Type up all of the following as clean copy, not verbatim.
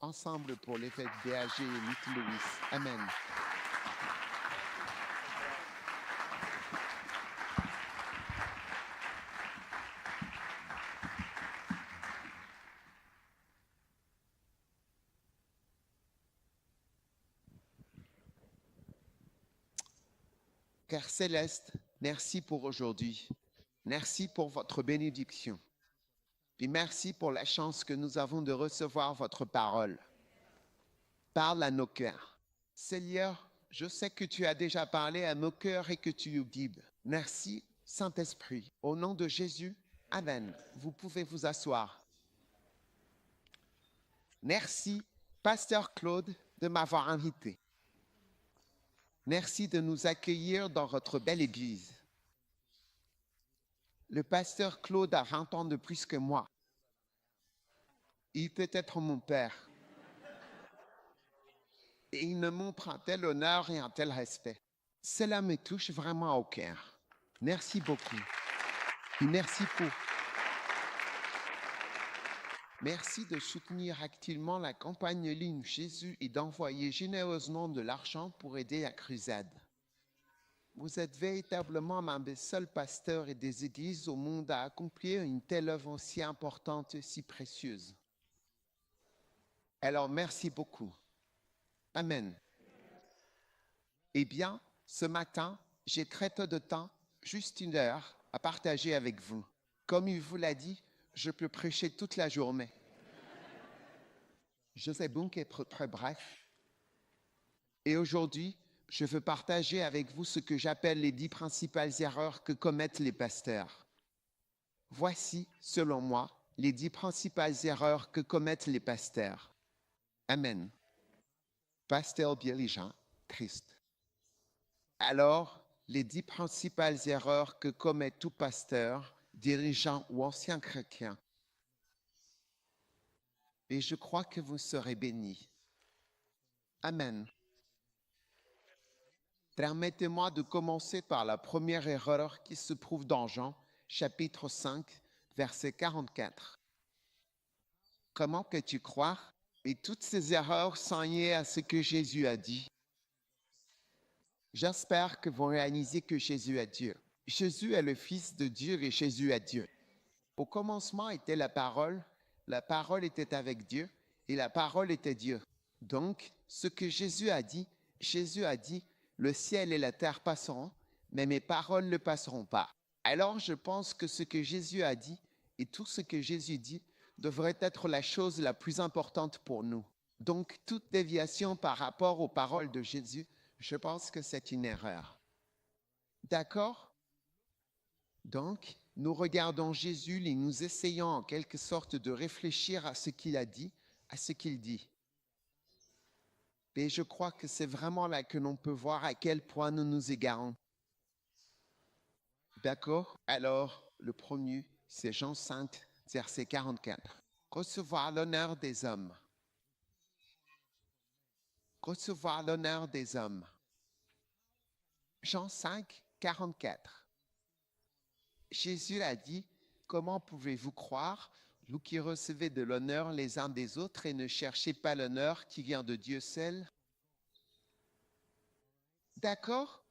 ensemble pour les fêtes BAG et Little Louis. Amen. Père Céleste, merci pour aujourd'hui. Merci pour votre bénédiction. Puis merci pour la chance que nous avons de recevoir votre parole. Parle à nos cœurs. Seigneur, je sais que tu as déjà parlé à nos cœurs et que tu nous guides. Merci, Saint-Esprit. Au nom de Jésus, Amen. Vous pouvez vous asseoir. Merci, Pasteur Claude, de m'avoir invité. Merci de nous accueillir dans votre belle église. Le pasteur Claude a 20 ans de plus que moi. Il peut être mon père. Et il me montre un tel honneur et un tel respect. Cela me touche vraiment au cœur. Merci beaucoup. Et merci de soutenir activement la campagne Ligne Jésus et d'envoyer généreusement de l'argent pour aider la Crusade. Vous êtes véritablement l'un des seuls pasteurs et des églises au monde à accomplir une telle œuvre si importante et si précieuse. Alors, merci beaucoup. Amen. Eh bien, ce matin, j'ai très peu de temps, juste 1 heure, à partager avec vous. Comme il vous l'a dit, je peux prêcher toute la journée. Je sais donc être très bref. Et aujourd'hui, je veux partager avec vous ce que j'appelle les 10 principales erreurs que commettent les pasteurs. Voici, selon moi, les 10 principales erreurs que commettent les pasteurs. Amen. Pasteur Bielijan, Christ. Alors, les 10 principales erreurs que commet tout pasteur, dirigeant ou ancien chrétien. Et je crois que vous serez bénis. Amen. Permettez-moi de commencer par la première erreur qui se trouve dans Jean, chapitre 5, verset 44. Comment peux-tu croire? Et toutes ces erreurs sont liées à ce que Jésus a dit. J'espère que vous réalisez que Jésus est Dieu. Jésus est le Fils de Dieu et Jésus est Dieu. Au commencement était la parole était avec Dieu et la parole était Dieu. Donc, ce que Jésus a dit, le ciel et la terre passeront, mais mes paroles ne passeront pas. Alors, je pense que ce que Jésus a dit et tout ce que Jésus dit devrait être la chose la plus importante pour nous. Donc, toute déviation par rapport aux paroles de Jésus, je pense que c'est une erreur. D'accord? Donc, nous regardons Jésus et nous essayons en quelque sorte de réfléchir à ce qu'il a dit, à ce qu'il dit. Et je crois que c'est vraiment là que l'on peut voir à quel point nous nous égarons. D'accord? Alors, le premier, c'est Jean 5, verset 44. Recevoir l'honneur des hommes. Recevoir l'honneur des hommes. Jean 5, 44. Jésus a dit, comment pouvez-vous croire, vous qui recevez de l'honneur les uns des autres et ne cherchez pas l'honneur qui vient de Dieu seul? D'accord?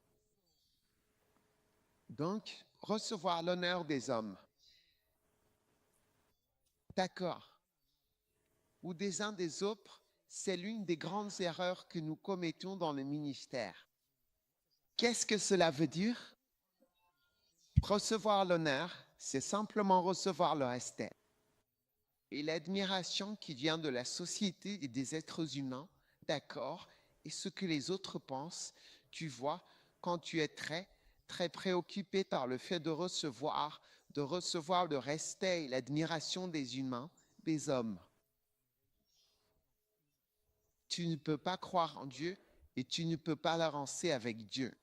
Donc, recevoir l'honneur des hommes. D'accord. Ou des uns des autres, c'est l'une des grandes erreurs que nous commettons dans le ministère. Qu'est-ce que cela veut dire? Recevoir l'honneur, c'est simplement recevoir le respect. Et l'admiration qui vient de la société et des êtres humains, d'accord, et ce que les autres pensent, tu vois, quand tu es très préoccupé par le fait de recevoir le respect et l'admiration des humains, des hommes. Tu ne peux pas croire en Dieu et tu ne peux pas l'avancer avec Dieu.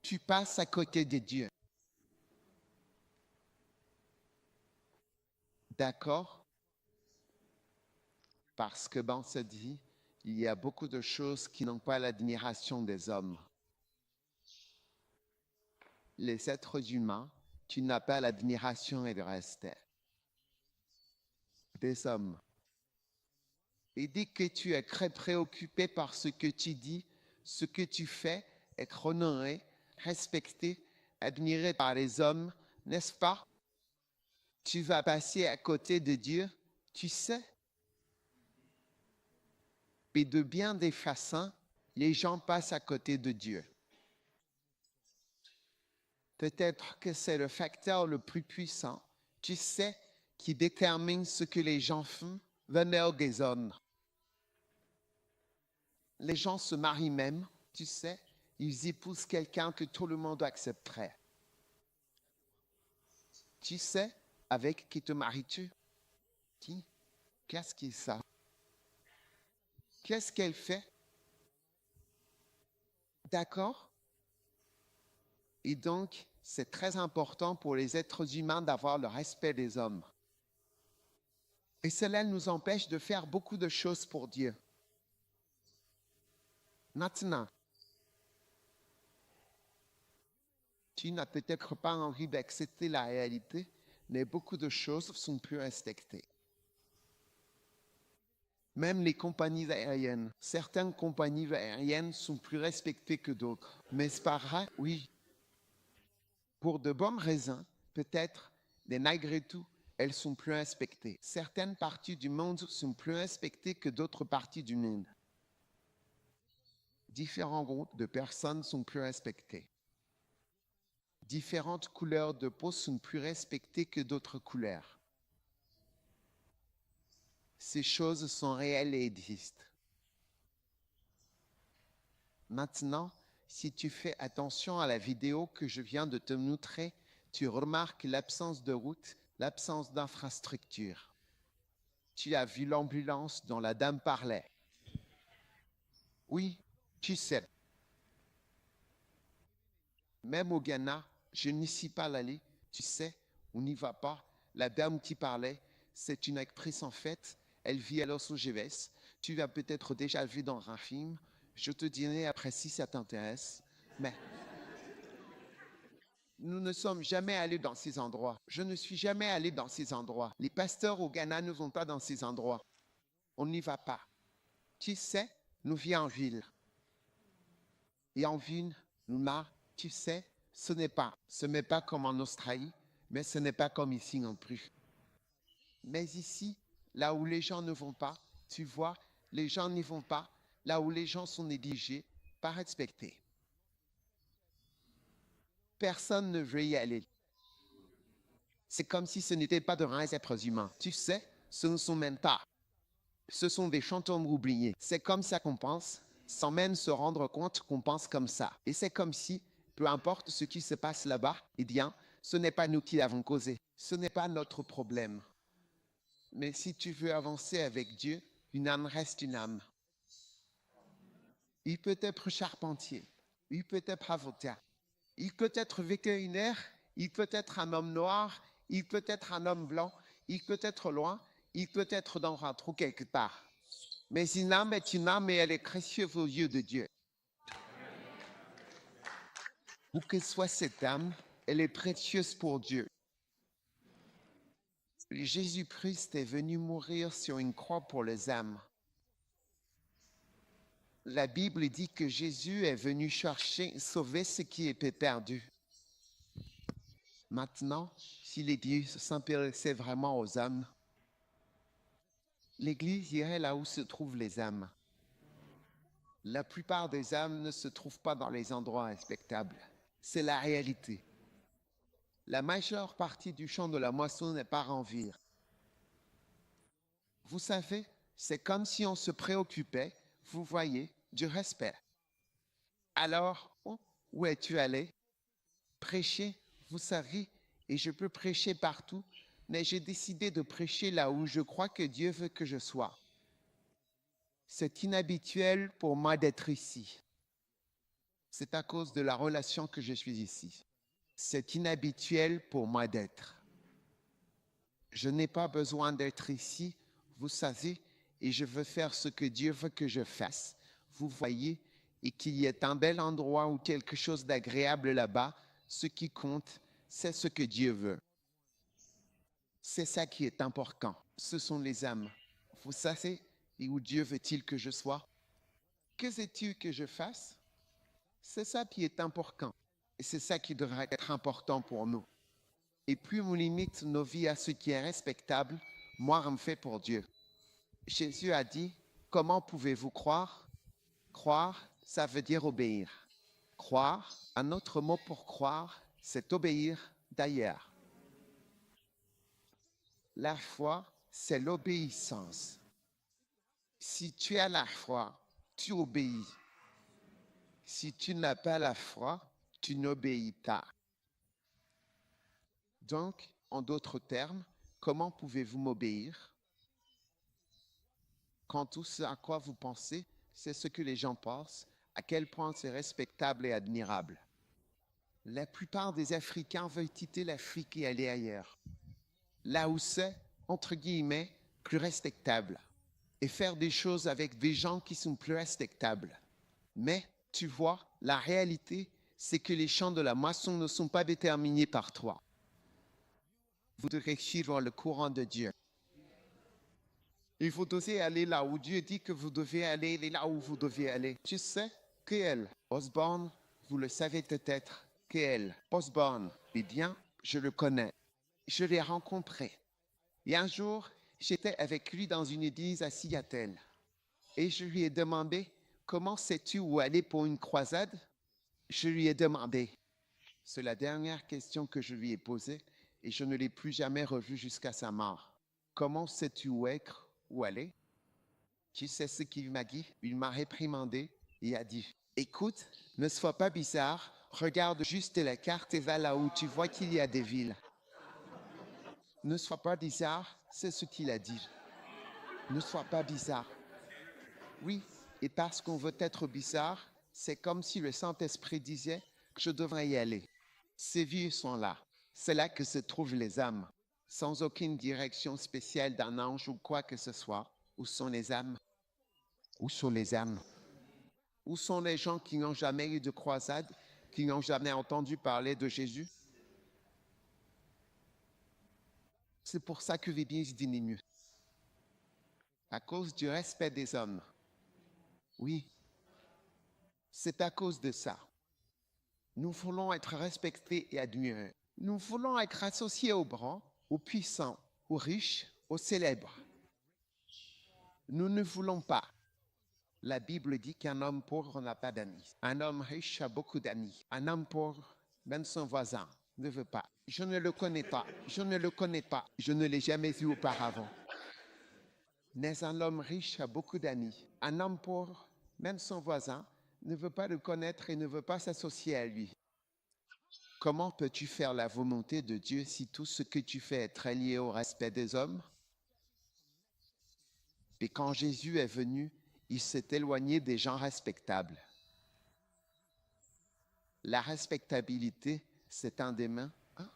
Tu passes à côté de Dieu. D'accord? Parce que dans cette vie, il y a beaucoup de choses qui n'ont pas l'admiration des hommes. Les êtres humains, tu n'as pas l'admiration et le respect des hommes. Et dès que tu es très préoccupé par ce que tu dis, ce que tu fais, être honoré, respecté, admiré par les hommes, n'est-ce pas? Tu vas passer à côté de Dieu, tu sais. Et de bien des façons, les gens passent à côté de Dieu. Peut-être que c'est le facteur le plus puissant, tu sais, qui détermine ce que les gens font, venez au désordre. Les gens se marient même, tu sais, ils épousent quelqu'un que tout le monde accepterait. Tu sais, avec qui te maries-tu? Qui? Qu'est-ce qui est ça? Qu'est-ce qu'elle fait? D'accord? Et donc, c'est très important pour les êtres humains d'avoir le respect des hommes. Et cela nous empêche de faire beaucoup de choses pour Dieu. Maintenant, tu n'as peut-être pas envie d'accepter la réalité, mais beaucoup de choses sont plus respectées. Même les compagnies aériennes. Certaines compagnies aériennes sont plus respectées que d'autres. Mais c'est pas vrai, oui. Pour de bonnes raisons, peut-être, mais malgré tout, elles sont plus respectées. Certaines parties du monde sont plus respectées que d'autres parties du monde. Différents groupes de personnes sont plus respectés. Différentes couleurs de peau sont plus respectées que d'autres couleurs. Ces choses sont réelles et existent. Maintenant, si tu fais attention à la vidéo que je viens de te montrer, tu remarques l'absence de route, l'absence d'infrastructure. Tu as vu l'ambulance dont la dame parlait. Oui, tu sais. Même au Ghana, je n'y suis pas allé. Tu sais, on n'y va pas. La dame qui parlait, c'est une actrice en fait. Elle vit à Los Angeles. Tu l'as peut-être déjà vue dans un film. Je te dirai après si ça t'intéresse. Mais nous ne sommes jamais allés dans ces endroits. Je ne suis jamais allé dans ces endroits. Les pasteurs au Ghana ne vont pas dans ces endroits. On n'y va pas. Tu sais, nous vivons en ville. Et en ville, tu sais, ce n'est pas comme en Australie, mais ce n'est pas comme ici non plus. Mais ici, là où les gens ne vont pas, tu vois, les gens n'y vont pas, là où les gens sont négligés, pas respectés. Personne ne veut y aller. C'est comme si ce n'était pas de vrais êtres humains. Tu sais, ce ne sont même pas. Ce sont des fantômes oubliés. C'est comme ça qu'on pense, sans même se rendre compte qu'on pense comme ça. Et c'est comme si, peu importe ce qui se passe là-bas, eh bien, ce n'est pas nous qui l'avons causé. Ce n'est pas notre problème. Mais si tu veux avancer avec Dieu, une âme reste une âme. Il peut être charpentier, il peut être avocat, il peut être vétérinaire, il peut être un homme noir, il peut être un homme blanc, il peut être loin, il peut être dans un trou quelque part. Mais une âme est une âme et elle est précieuse aux yeux de Dieu. Où que soit cette âme, elle est précieuse pour Dieu. Jésus-Christ est venu mourir sur une croix pour les âmes. La Bible dit que Jésus est venu chercher, sauver ce qui était perdu. Maintenant, si l'Église s'intéressait vraiment aux âmes, l'Église irait là où se trouvent les âmes. La plupart des âmes ne se trouvent pas dans les endroits respectables. C'est la réalité. La majeure partie du champ de la moisson n'est pas remplie. Vous savez, c'est comme si on se préoccupait, vous voyez, du respect. Alors, où es-tu allé? Prêcher, vous savez, et je peux prêcher partout, mais j'ai décidé de prêcher là où je crois que Dieu veut que je sois. C'est inhabituel pour moi d'être ici. C'est à cause de la relation que je suis ici. C'est inhabituel pour moi d'être. Je n'ai pas besoin d'être ici, vous savez, et je veux faire ce que Dieu veut que je fasse. Vous voyez, et qu'il y ait un bel endroit ou quelque chose d'agréable là-bas, ce qui compte, c'est ce que Dieu veut. C'est ça qui est important. Ce sont les âmes. Vous savez, Et où Dieu veut-il que je sois? Que veux-tu que je fasse? C'est ça qui est important. Et c'est ça qui devrait être important pour nous. Et plus on limite nos vies à ce qui est respectable, moins on fait pour Dieu. Jésus a dit, comment pouvez-vous croire? Croire, ça veut dire obéir. Croire, un autre mot pour croire, c'est obéir d'ailleurs. La foi, c'est l'obéissance. Si tu as la foi, tu obéis. Si tu n'as pas la foi, tu n'obéis pas. Donc, en d'autres termes, comment pouvez-vous m'obéir quand tout ce à quoi vous pensez, c'est ce que les gens pensent, à quel point c'est respectable et admirable? La plupart des Africains veulent quitter l'Afrique et aller ailleurs, là où c'est, entre guillemets, plus respectable, et faire des choses avec des gens qui sont plus respectables. Mais, tu vois, la réalité, c'est que les champs de la moisson ne sont pas déterminés par toi. Vous devez suivre le courant de Dieu. Il faut oser aller là où Dieu dit que vous devez aller, et là où vous devez aller. Tu sais, K.L. Osborne, vous le savez peut-être, K.L. Osborne, eh bien, je le connais. Je l'ai rencontré. Et un jour, j'étais avec lui dans une église à Seattle. Et je lui ai demandé, comment sais-tu où aller pour une croisade? Je lui ai demandé. C'est la dernière question que je lui ai posée et je ne l'ai plus jamais revu jusqu'à sa mort. Comment sais-tu où être, où aller? Tu sais ce qu'il m'a dit? Il m'a réprimandé et a dit, écoute, ne sois pas bizarre, regarde juste la carte et va là où tu vois qu'il y a des villes. Ne sois pas bizarre, c'est ce qu'il a dit. Ne sois pas bizarre. Oui, et parce qu'on veut être bizarre, c'est comme si le Saint-Esprit disait que je devrais y aller. Ces vies sont là. C'est là que se trouvent les âmes, sans aucune direction spéciale d'un ange ou quoi que ce soit. Où sont les âmes? Où sont les âmes? Où sont les gens qui n'ont jamais eu de croisade, qui n'ont jamais entendu parler de Jésus? C'est pour ça que l'Église diminue. À cause du respect des hommes. Oui, c'est à cause de ça. Nous voulons être respectés et admirés. Nous voulons être associés aux grands, aux puissants, aux riches, aux célèbres. Nous ne voulons pas. La Bible dit qu'un homme pauvre n'a pas d'amis. Un homme riche a beaucoup d'amis. Un homme pauvre, même son voisin, ne veut pas. Je ne le connais pas. Je ne le connais pas. Je ne l'ai jamais vu auparavant. Mais un homme riche a beaucoup d'amis. Un homme pauvre, même son voisin, ne veut pas le connaître et ne veut pas s'associer à lui. Comment peux-tu faire la volonté de Dieu si tout ce que tu fais est très lié au respect des hommes? Et quand Jésus est venu, il s'est éloigné des gens respectables. La respectabilité, c'est un des mains. Hein?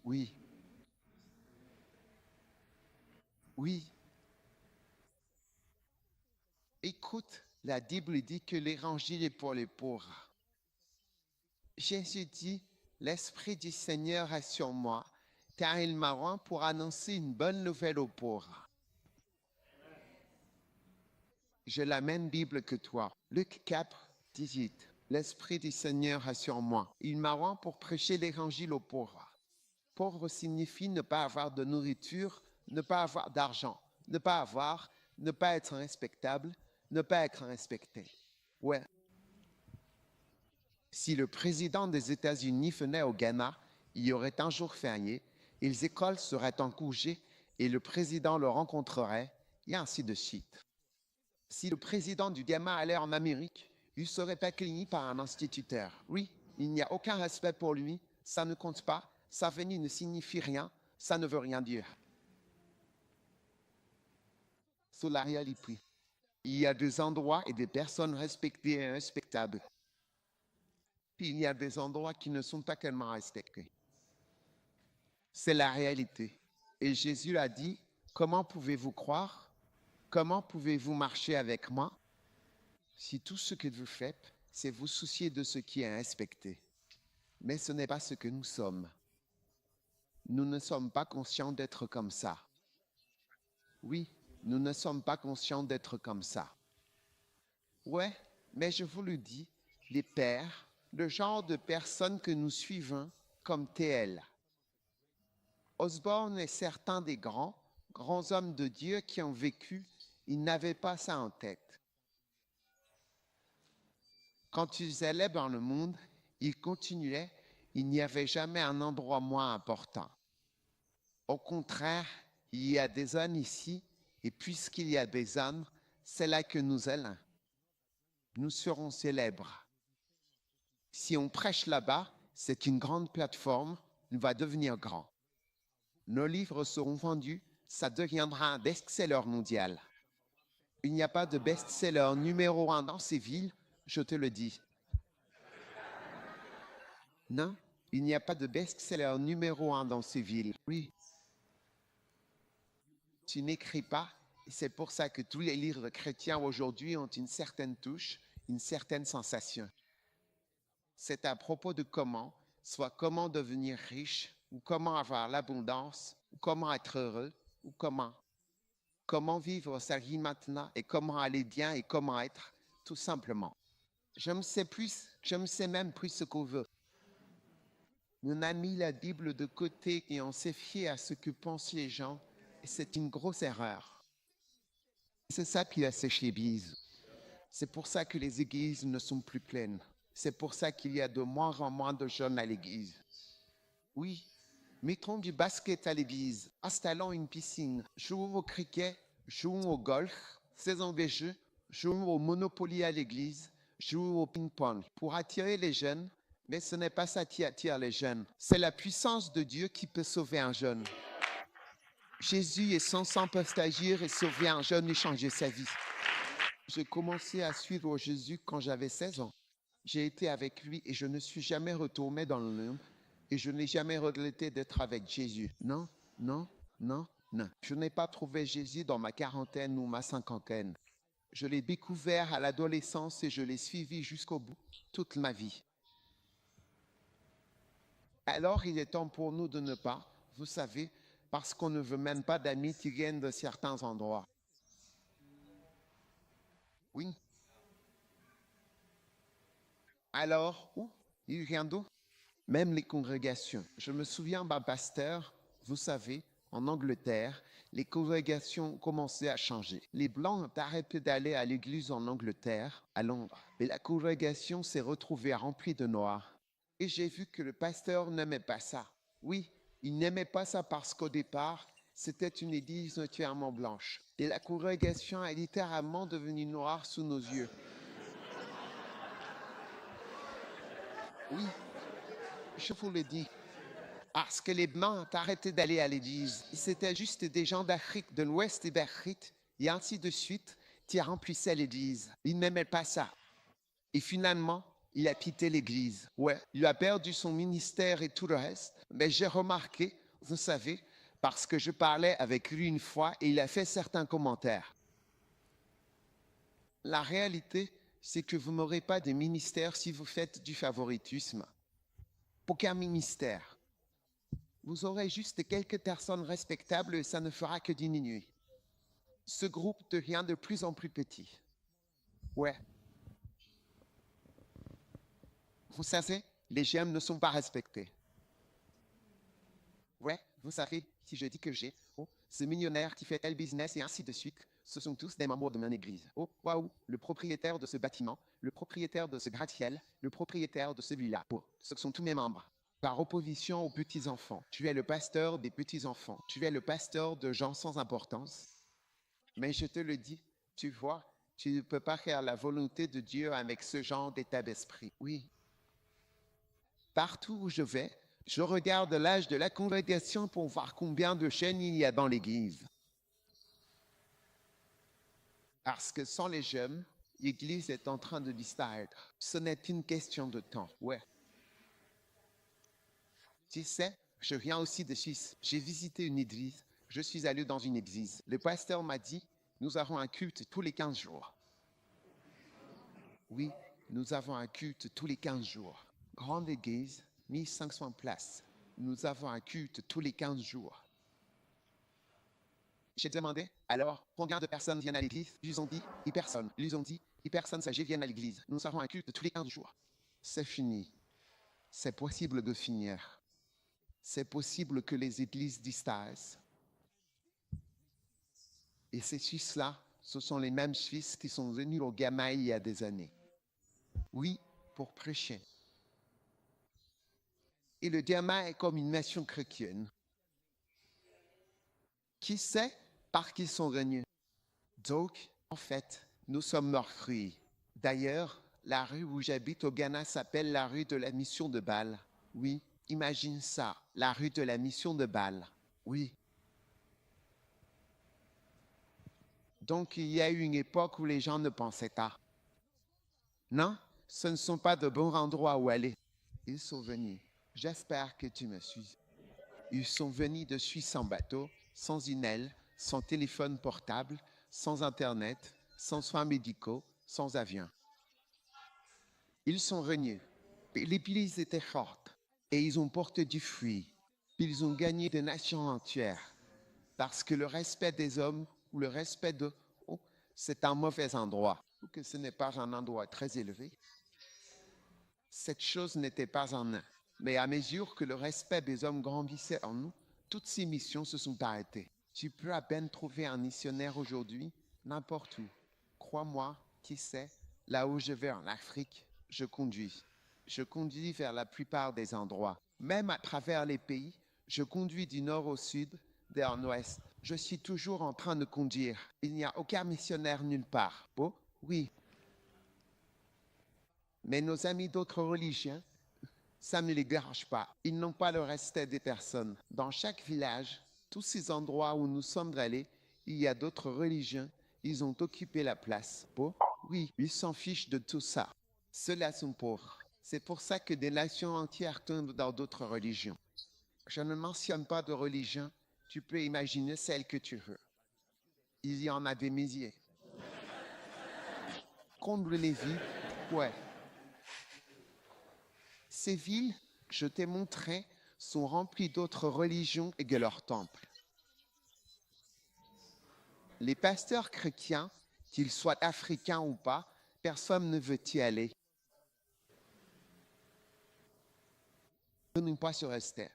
Oui. Oui. Écoute, la Bible dit que l'évangile est pour les pauvres. Jésus dit, l'Esprit du Seigneur est sur moi, car il m'a oint pour annoncer une bonne nouvelle aux pauvres. J'ai la même Bible que toi. Luc 4, 18. L'Esprit du Seigneur est sur moi. Il m'a oint pour prêcher l'évangile aux pauvres. Pauvre signifie ne pas avoir de nourriture, ne pas avoir d'argent, ne pas être respectable, ne pas être respecté. Ouais. Si le président des États-Unis venait au Ghana, il y aurait un jour férié, et les écoles seraient en congé, et le président le rencontrerait, et ainsi de suite. Si le président du Ghana allait en Amérique, il ne serait pas accueilli par un instituteur. Oui, il n'y a aucun respect pour lui, ça ne compte pas, sa venue ne signifie rien, ça ne veut rien dire. C'est la réalité. Il y a des endroits et des personnes respectées et respectables. Puis il y a des endroits qui ne sont pas tellement respectés. C'est la réalité. Et Jésus a dit, comment pouvez-vous croire? Comment pouvez-vous marcher avec moi si tout ce que vous faites, c'est vous soucier de ce qui est respecté? Mais ce n'est pas ce que nous sommes. Nous ne sommes pas conscients d'être comme ça. Oui, Nous ne sommes pas conscients d'être comme ça. Ouais, mais je vous le dis, les pères, le genre de personnes que nous suivons comme TL. Osborne et certains des grands hommes de Dieu qui ont vécu, ils n'avaient pas ça en tête. Quand ils allaient dans le monde, ils continuaient, il n'y avait jamais un endroit moins important. Au contraire, il y a des ânes ici, et puisqu'il y a des ânes, c'est là que nous allons. Nous serons célèbres. Si on prêche là-bas, c'est une grande plateforme, on va devenir grand. Nos livres seront vendus, ça deviendra un best-seller mondial. Il n'y a pas de best-seller numéro 1 dans ces villes, je te le dis. Non, il n'y a pas de best-seller numéro 1 dans ces villes. Oui. Tu n'écris pas, et c'est pour ça que tous les livres chrétiens aujourd'hui ont une certaine touche, une certaine sensation. C'est à propos de comment, soit comment devenir riche, ou comment avoir l'abondance, ou comment être heureux, ou comment vivre sa vie maintenant, et comment aller bien, et comment être, tout simplement. Je me sais même plus ce qu'on veut. On a mis la Bible de côté et on s'est fié à ce que pensent les gens, et c'est une grosse erreur. C'est ça qui a séché l'église. C'est pour ça que les églises ne sont plus pleines. C'est pour ça qu'il y a de moins en moins de jeunes à l'église. Oui, mettons du basket à l'église, installons une piscine, jouons au cricket, jouons au golf, faisons des jeux, jouons au Monopoly à l'église, jouons au ping-pong pour attirer les jeunes. Mais ce n'est pas ça qui attire les jeunes. C'est la puissance de Dieu qui peut sauver un jeune. Jésus et son sang peuvent agir et sauver un jeune et changer sa vie. J'ai commencé à suivre Jésus quand j'avais 16 ans. J'ai été avec lui et je ne suis jamais retourné dans le monde et je n'ai jamais regretté d'être avec Jésus. Non, non, non, non. Je n'ai pas trouvé Jésus dans ma quarantaine ou ma cinquantaine. Je l'ai découvert à l'adolescence et je l'ai suivi jusqu'au bout, toute ma vie. Alors il est temps pour nous de ne pas, vous savez, parce qu'on ne veut même pas d'amis qui viennent de certains endroits. Oui. Alors, il vient d'où? Même les congrégations. Je me souviens d'un pasteur, vous savez, en Angleterre, les congrégations commençaient à changer. Les Blancs ont arrêté d'aller à l'église en Angleterre, à Londres, mais la congrégation s'est retrouvée remplie de Noirs. Et j'ai vu que le pasteur n'aimait pas ça. Oui, il n'aimait pas ça parce qu'au départ, c'était une église entièrement blanche. Et la congrégation est littéralement devenue noire sous nos yeux. Oui, je vous le dis. Parce que les Blancs ont arrêté d'aller à l'église. C'était juste des gens d'Afrique, de l'Ouest et d'Afrique, et ainsi de suite, qui remplissaient l'église. Ils n'aimaient pas ça. Et finalement, il a quitté l'église. Ouais, il a perdu son ministère et tout le reste. Mais j'ai remarqué, vous savez, parce que je parlais avec lui une fois et il a fait certains commentaires. La réalité, c'est que vous n'aurez pas de ministère si vous faites du favoritisme. Aucun ministère. Vous aurez juste quelques personnes respectables et ça ne fera que diminuer. Ce groupe devient de plus en plus petit. Ouais. Vous savez, les gemmes ne sont pas respectés. Ouais, vous savez, si je dis que j'ai, ce millionnaire qui fait tel business et ainsi de suite, ce sont tous des membres de mon église. Oh, waouh, le propriétaire de ce bâtiment, le propriétaire de ce gratte-ciel, le propriétaire de celui-là. Oh, ce sont tous mes membres. Par opposition aux petits-enfants, tu es le pasteur des petits-enfants. Tu es le pasteur de gens sans importance. Mais je te le dis, tu vois, tu ne peux pas faire la volonté de Dieu avec ce genre d'état d'esprit. Oui. Partout où je vais, je regarde l'âge de la congrégation pour voir combien de chaînes il y a dans l'église. Parce que sans les jeunes, l'église est en train de disparaître. Ce n'est qu'une question de temps. Ouais. Tu sais, je viens aussi de Suisse. J'ai visité une église. Je suis allé dans une église. Le pasteur m'a dit, nous avons un culte tous les 15 jours. Oui, nous avons un culte tous les 15 jours. Grande église, 1500 places. Nous avons un culte tous les 15 jours. J'ai demandé, alors, combien de personnes viennent à l'église? Ils ont dit, 10 personnes. Ils ont dit, 10 personnes âgées viennent à l'église. Nous avons un culte tous les 15 jours. C'est fini. C'est possible de finir. C'est possible que les églises disparaissent. Et ces Suisses-là, ce sont les mêmes Suisses qui sont venus au Gamma il y a des années. Oui, pour prêcher. Et le Gamma est comme une nation chrétienne. Qui sait? Parce qu'ils sont venus. Donc, en fait, nous sommes meurtris. D'ailleurs, la rue où j'habite au Ghana s'appelle la rue de la mission de Bâle. Oui, imagine ça, la rue de la mission de Bâle. Oui. Donc, il y a eu une époque où les gens ne pensaient pas. Non, ce ne sont pas de bons endroits où aller. Ils sont venus. J'espère que tu me suis. Ils sont venus de Suisse en bateau, sans une aile, sans téléphone portable, sans Internet, sans soins médicaux, sans avion. Ils sont venus. L'Église était forte et ils ont porté du fruit. Ils ont gagné des nations entières parce que le respect des hommes ou le respect de c'est un mauvais endroit ou que ce n'est pas un endroit très élevé. Cette chose n'était pas en un. Mais à mesure que le respect des hommes grandissait en nous, toutes ces missions se sont arrêtées. Tu peux à peine trouver un missionnaire aujourd'hui, n'importe où. Crois-moi, qui sait, là où je vais en Afrique, je conduis. Je conduis vers la plupart des endroits. Même à travers les pays, je conduis du nord au sud, d'est en ouest. Je suis toujours en train de conduire. Il n'y a aucun missionnaire nulle part. Oh, oui. Mais nos amis d'autres religions, ça ne les dérange pas. Ils n'ont pas le respect des personnes. Dans chaque village, tous ces endroits où nous sommes allés, il y a d'autres religions. Ils ont occupé la place. Oh, oui, ils s'en fichent de tout ça. Ceux-là sont pauvres. C'est pour ça que des nations entières tombent dans d'autres religions. Je ne mentionne pas de religion. Tu peux imaginer celle que tu veux. Il y en a des milliers. Comble les villes, ouais. Ces villes, je t'ai montré, sont remplies d'autres religions et de leurs temples. Les pasteurs chrétiens, qu'ils soient africains ou pas, personne ne veut y aller. Ils ne veulent pas se rester.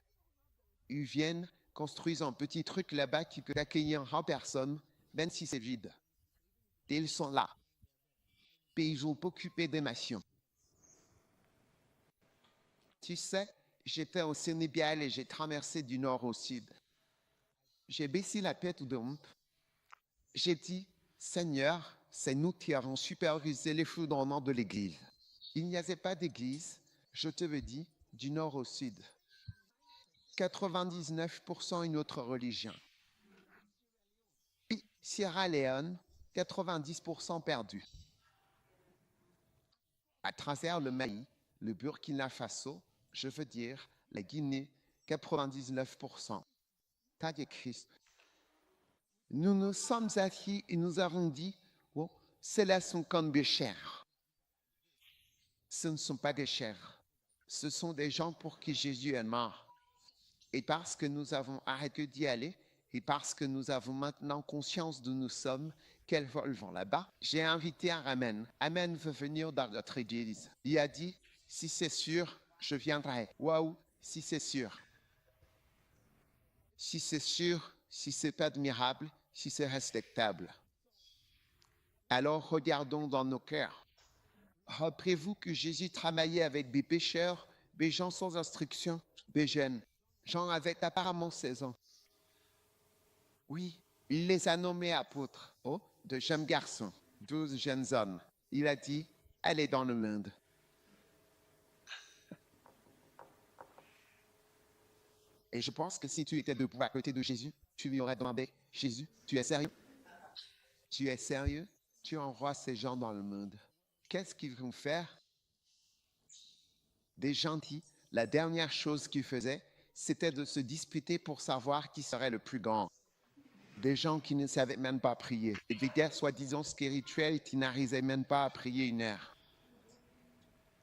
Ils viennent, construisent un petit truc là-bas qui peut accueillir 100 personnes, même si c'est vide. Et ils sont là. Et ils ont occupé des nations. Tu sais, j'étais au Sénégal et j'ai traversé du nord au sud. J'ai baissé la tête au dompe. J'ai dit, Seigneur, c'est nous qui avons supervisé l'effondrement de l'Église. Il n'y avait pas d'Église, je te le dis, du nord au sud. 99% une autre religion. Puis Sierra Leone, 90% perdu. À travers le Mali, le Burkina Faso, je veux dire la Guinée, 99%. T'as dit Christ. Nous nous sommes assis et nous avons dit, oh, ceux-là sont comme des chairs. Ce ne sont pas des chairs. Ce sont des gens pour qui Jésus est mort. Et parce que nous avons arrêté d'y aller, et parce que nous avons maintenant conscience d'où nous sommes, quels vols vont là-bas, j'ai invité un Amen. Amen veut venir dans notre église. Il a dit, si c'est sûr, je viendrai. Waouh, si c'est sûr. Si c'est sûr, si c'est admirable, si c'est respectable. Alors regardons dans nos cœurs. Rappelez-vous que Jésus travaillait avec des pécheurs, des gens sans instruction, des jeunes. Jean avait apparemment 16 ans. Oui, il les a nommés apôtres. Oh, de jeunes garçons, 12 jeunes hommes. Il a dit, allez dans le monde. Et je pense que si tu étais debout à côté de Jésus, tu lui aurais demandé, Jésus, tu es sérieux? Tu es sérieux? Tu envoies ces gens dans le monde. Qu'est-ce qu'ils vont faire? Des gentils, la dernière chose qu'ils faisaient, c'était de se disputer pour savoir qui serait le plus grand. Des gens qui ne savaient même pas prier. Et des guerres soi-disant spirituelles qui n'arrivaient même pas à prier une heure.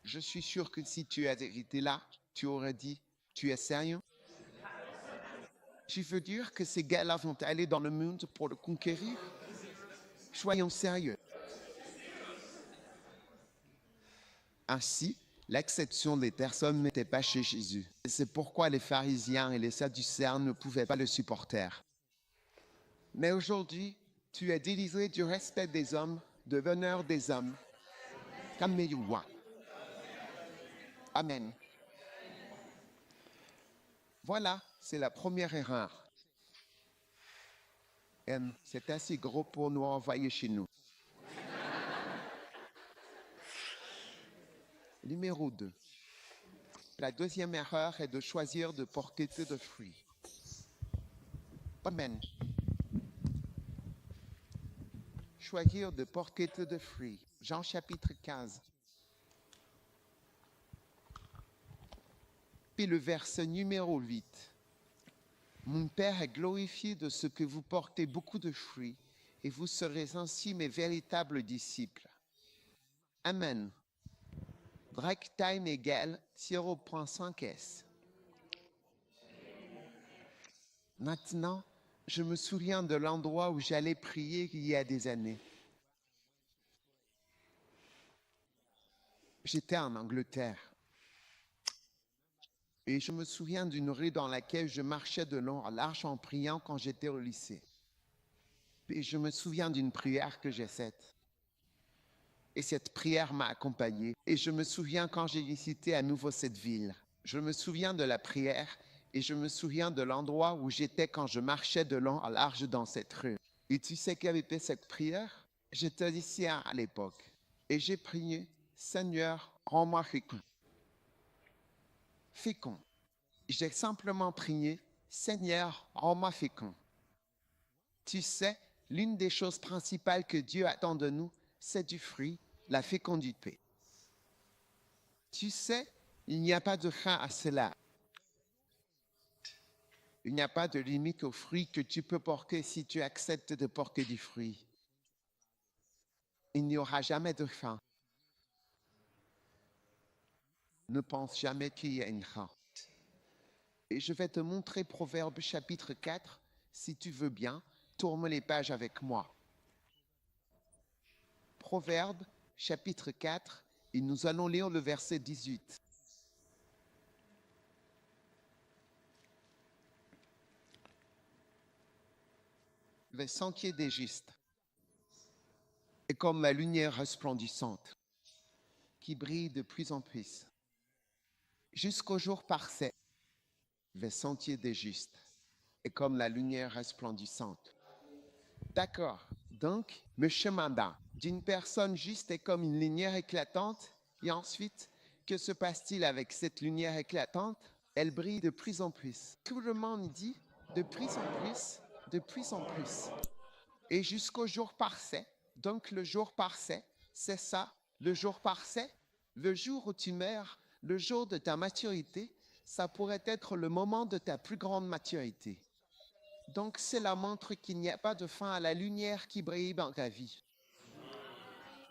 Je suis sûr que si tu avais été là, tu aurais dit, tu es sérieux? Tu veux dire que ces gars-là vont aller dans le monde pour le conquérir? Soyons sérieux. Ainsi, l'acception des personnes n'était pas chez Jésus. Et c'est pourquoi les pharisiens et les sadducéens ne pouvaient pas le supporter. Mais aujourd'hui, tu es délivré du respect des hommes, de l'honneur des hommes. Calmez-vous. Amen. Voilà, c'est la première erreur. C'est assez gros pour nous envoyer chez nous. Numéro 2. La deuxième erreur est de choisir de porter peu de fruits. Amen. Choisir de porter peu de fruits. Jean chapitre 15. Puis le verset numéro 8. Mon Père est glorifié de ce que vous portez beaucoup de fruits, et vous serez ainsi mes véritables disciples. Amen. Break time égale 0.5 S. Maintenant, je me souviens de l'endroit où j'allais prier il y a des années. J'étais en Angleterre. Et je me souviens d'une rue dans laquelle je marchais de long en large en priant quand j'étais au lycée. Et je me souviens d'une prière que j'ai faite. Et cette prière m'a accompagné. Et je me souviens quand j'ai visité à nouveau cette ville. Je me souviens de la prière et je me souviens de l'endroit où j'étais quand je marchais de long en large dans cette rue. Et tu sais quelle était cette prière? J'étais lycéen à l'époque. Et j'ai prié, Seigneur, rends-moi fécond. Fécond. J'ai simplement prié, Seigneur, rends-moi fécond. Tu sais, l'une des choses principales que Dieu attend de nous, c'est du fruit, la fécondité. Tu sais, il n'y a pas de fin à cela. Il n'y a pas de limite aux fruits que tu peux porter si tu acceptes de porter du fruit. Il n'y aura jamais de fin. Ne pense jamais qu'il y a une fin. Et je vais te montrer Proverbe chapitre 4, si tu veux bien, tourne les pages avec moi. Proverbe chapitre 4, et nous allons lire le verset 18. Le sentier des justes est comme la lumière resplendissante qui brille de plus en plus jusqu'au jour parfait. Le sentier des justes est comme la lumière resplendissante. D'accord. Donc, le chemin d'une personne juste est comme une lumière éclatante. Et ensuite, que se passe-t-il avec cette lumière éclatante? Elle brille de plus en plus. Tout le monde dit de plus en plus, de plus en plus. Et jusqu'au jour parfait. Donc, le jour parfait, c'est ça, le jour parfait. Le jour où tu meurs, le jour de ta maturité, ça pourrait être le moment de ta plus grande maturité. Donc, cela montre qu'il n'y a pas de fin à la lumière qui brille dans ta vie.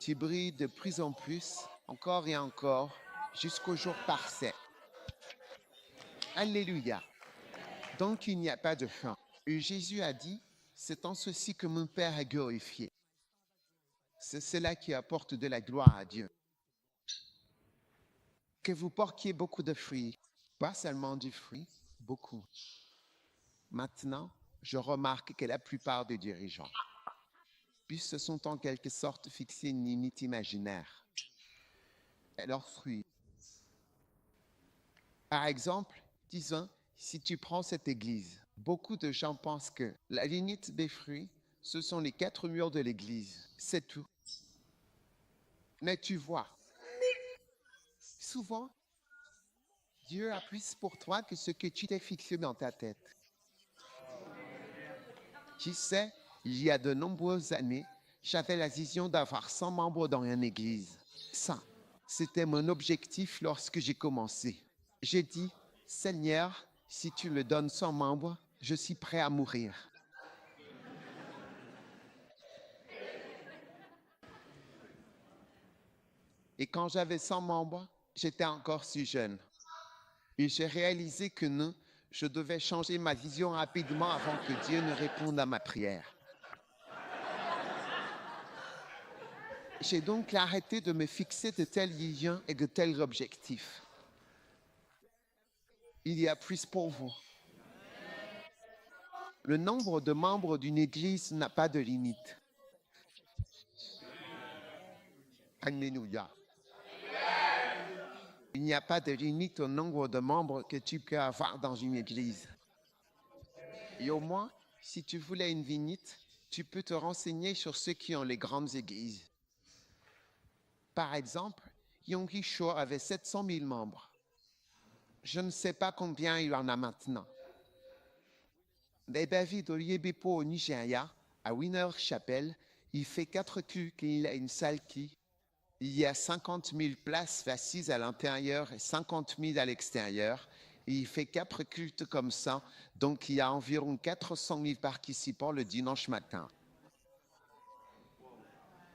Tu brilles de plus en plus, encore et encore, jusqu'au jour parfait. Alléluia. Donc, il n'y a pas de fin. Et Jésus a dit, c'est en ceci que mon Père est glorifié. C'est cela qui apporte de la gloire à Dieu. Que vous portiez beaucoup de fruits, pas seulement du fruit, beaucoup. Maintenant, je remarque que la plupart des dirigeants, puis se sont en quelque sorte fixés une limite imaginaire à leurs fruits. Par exemple, disons, si tu prends cette église, beaucoup de gens pensent que la limite des fruits, ce sont les 4 murs de l'église. C'est tout. Mais tu vois, souvent, Dieu a plus pour toi que ce que tu t'es fixé dans ta tête. Tu sais, il y a de nombreuses années, j'avais la vision d'avoir 100 membres dans une église. Ça, c'était mon objectif lorsque j'ai commencé. J'ai dit, Seigneur, si tu me donnes 100 membres, je suis prêt à mourir. Et quand j'avais 100 membres, j'étais encore si jeune. Et j'ai réalisé que non, Je devais changer ma vision rapidement avant que Dieu ne réponde à ma prière. J'ai donc arrêté de me fixer de telles visions et de tels objectifs. Il y a plus pour vous. Le nombre de membres d'une église n'a pas de limite. Alléluia. Il n'y a pas de limite au nombre de membres que tu peux avoir dans une église. Et au moins, si tu voulais une vignette, tu peux te renseigner sur ceux qui ont les grandes églises. Par exemple, Yonggi Cho avait 700 000 membres. Je ne sais pas combien il en a maintenant. Mais David Oyedepo au Nigeria, à Winner Chapel, il fait 4 cultes et il a une salle qui, il y a 50 000 places assises à l'intérieur et 50 000 à l'extérieur. Et il fait 4 cultes comme ça, donc il y a environ 400 000 participants le dimanche matin.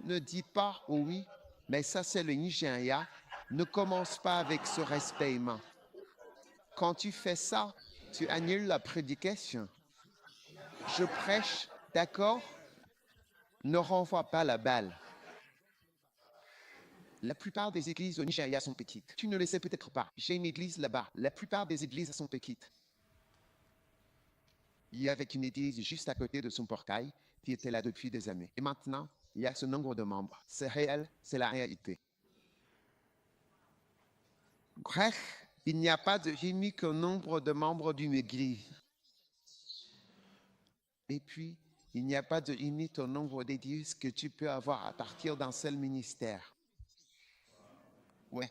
Ne dis pas oui, mais ça c'est le Nigeria. Ne commence pas avec ce respect humain. Quand tu fais ça, tu annules la prédication. Je prêche, d'accord? Ne renvoie pas la balle. La plupart des églises au Nigeria sont petites. Tu ne le sais peut-être pas. J'ai une église là-bas. La plupart des églises sont petites. Il y avait une église juste à côté de son portail qui était là depuis des années. Et maintenant, il y a ce nombre de membres. C'est réel, c'est la réalité. Bref, il n'y a pas de limite au nombre de membres d'une église. Et puis, il n'y a pas de limite au nombre d'églises que tu peux avoir à partir d'un seul ministère. Ouais.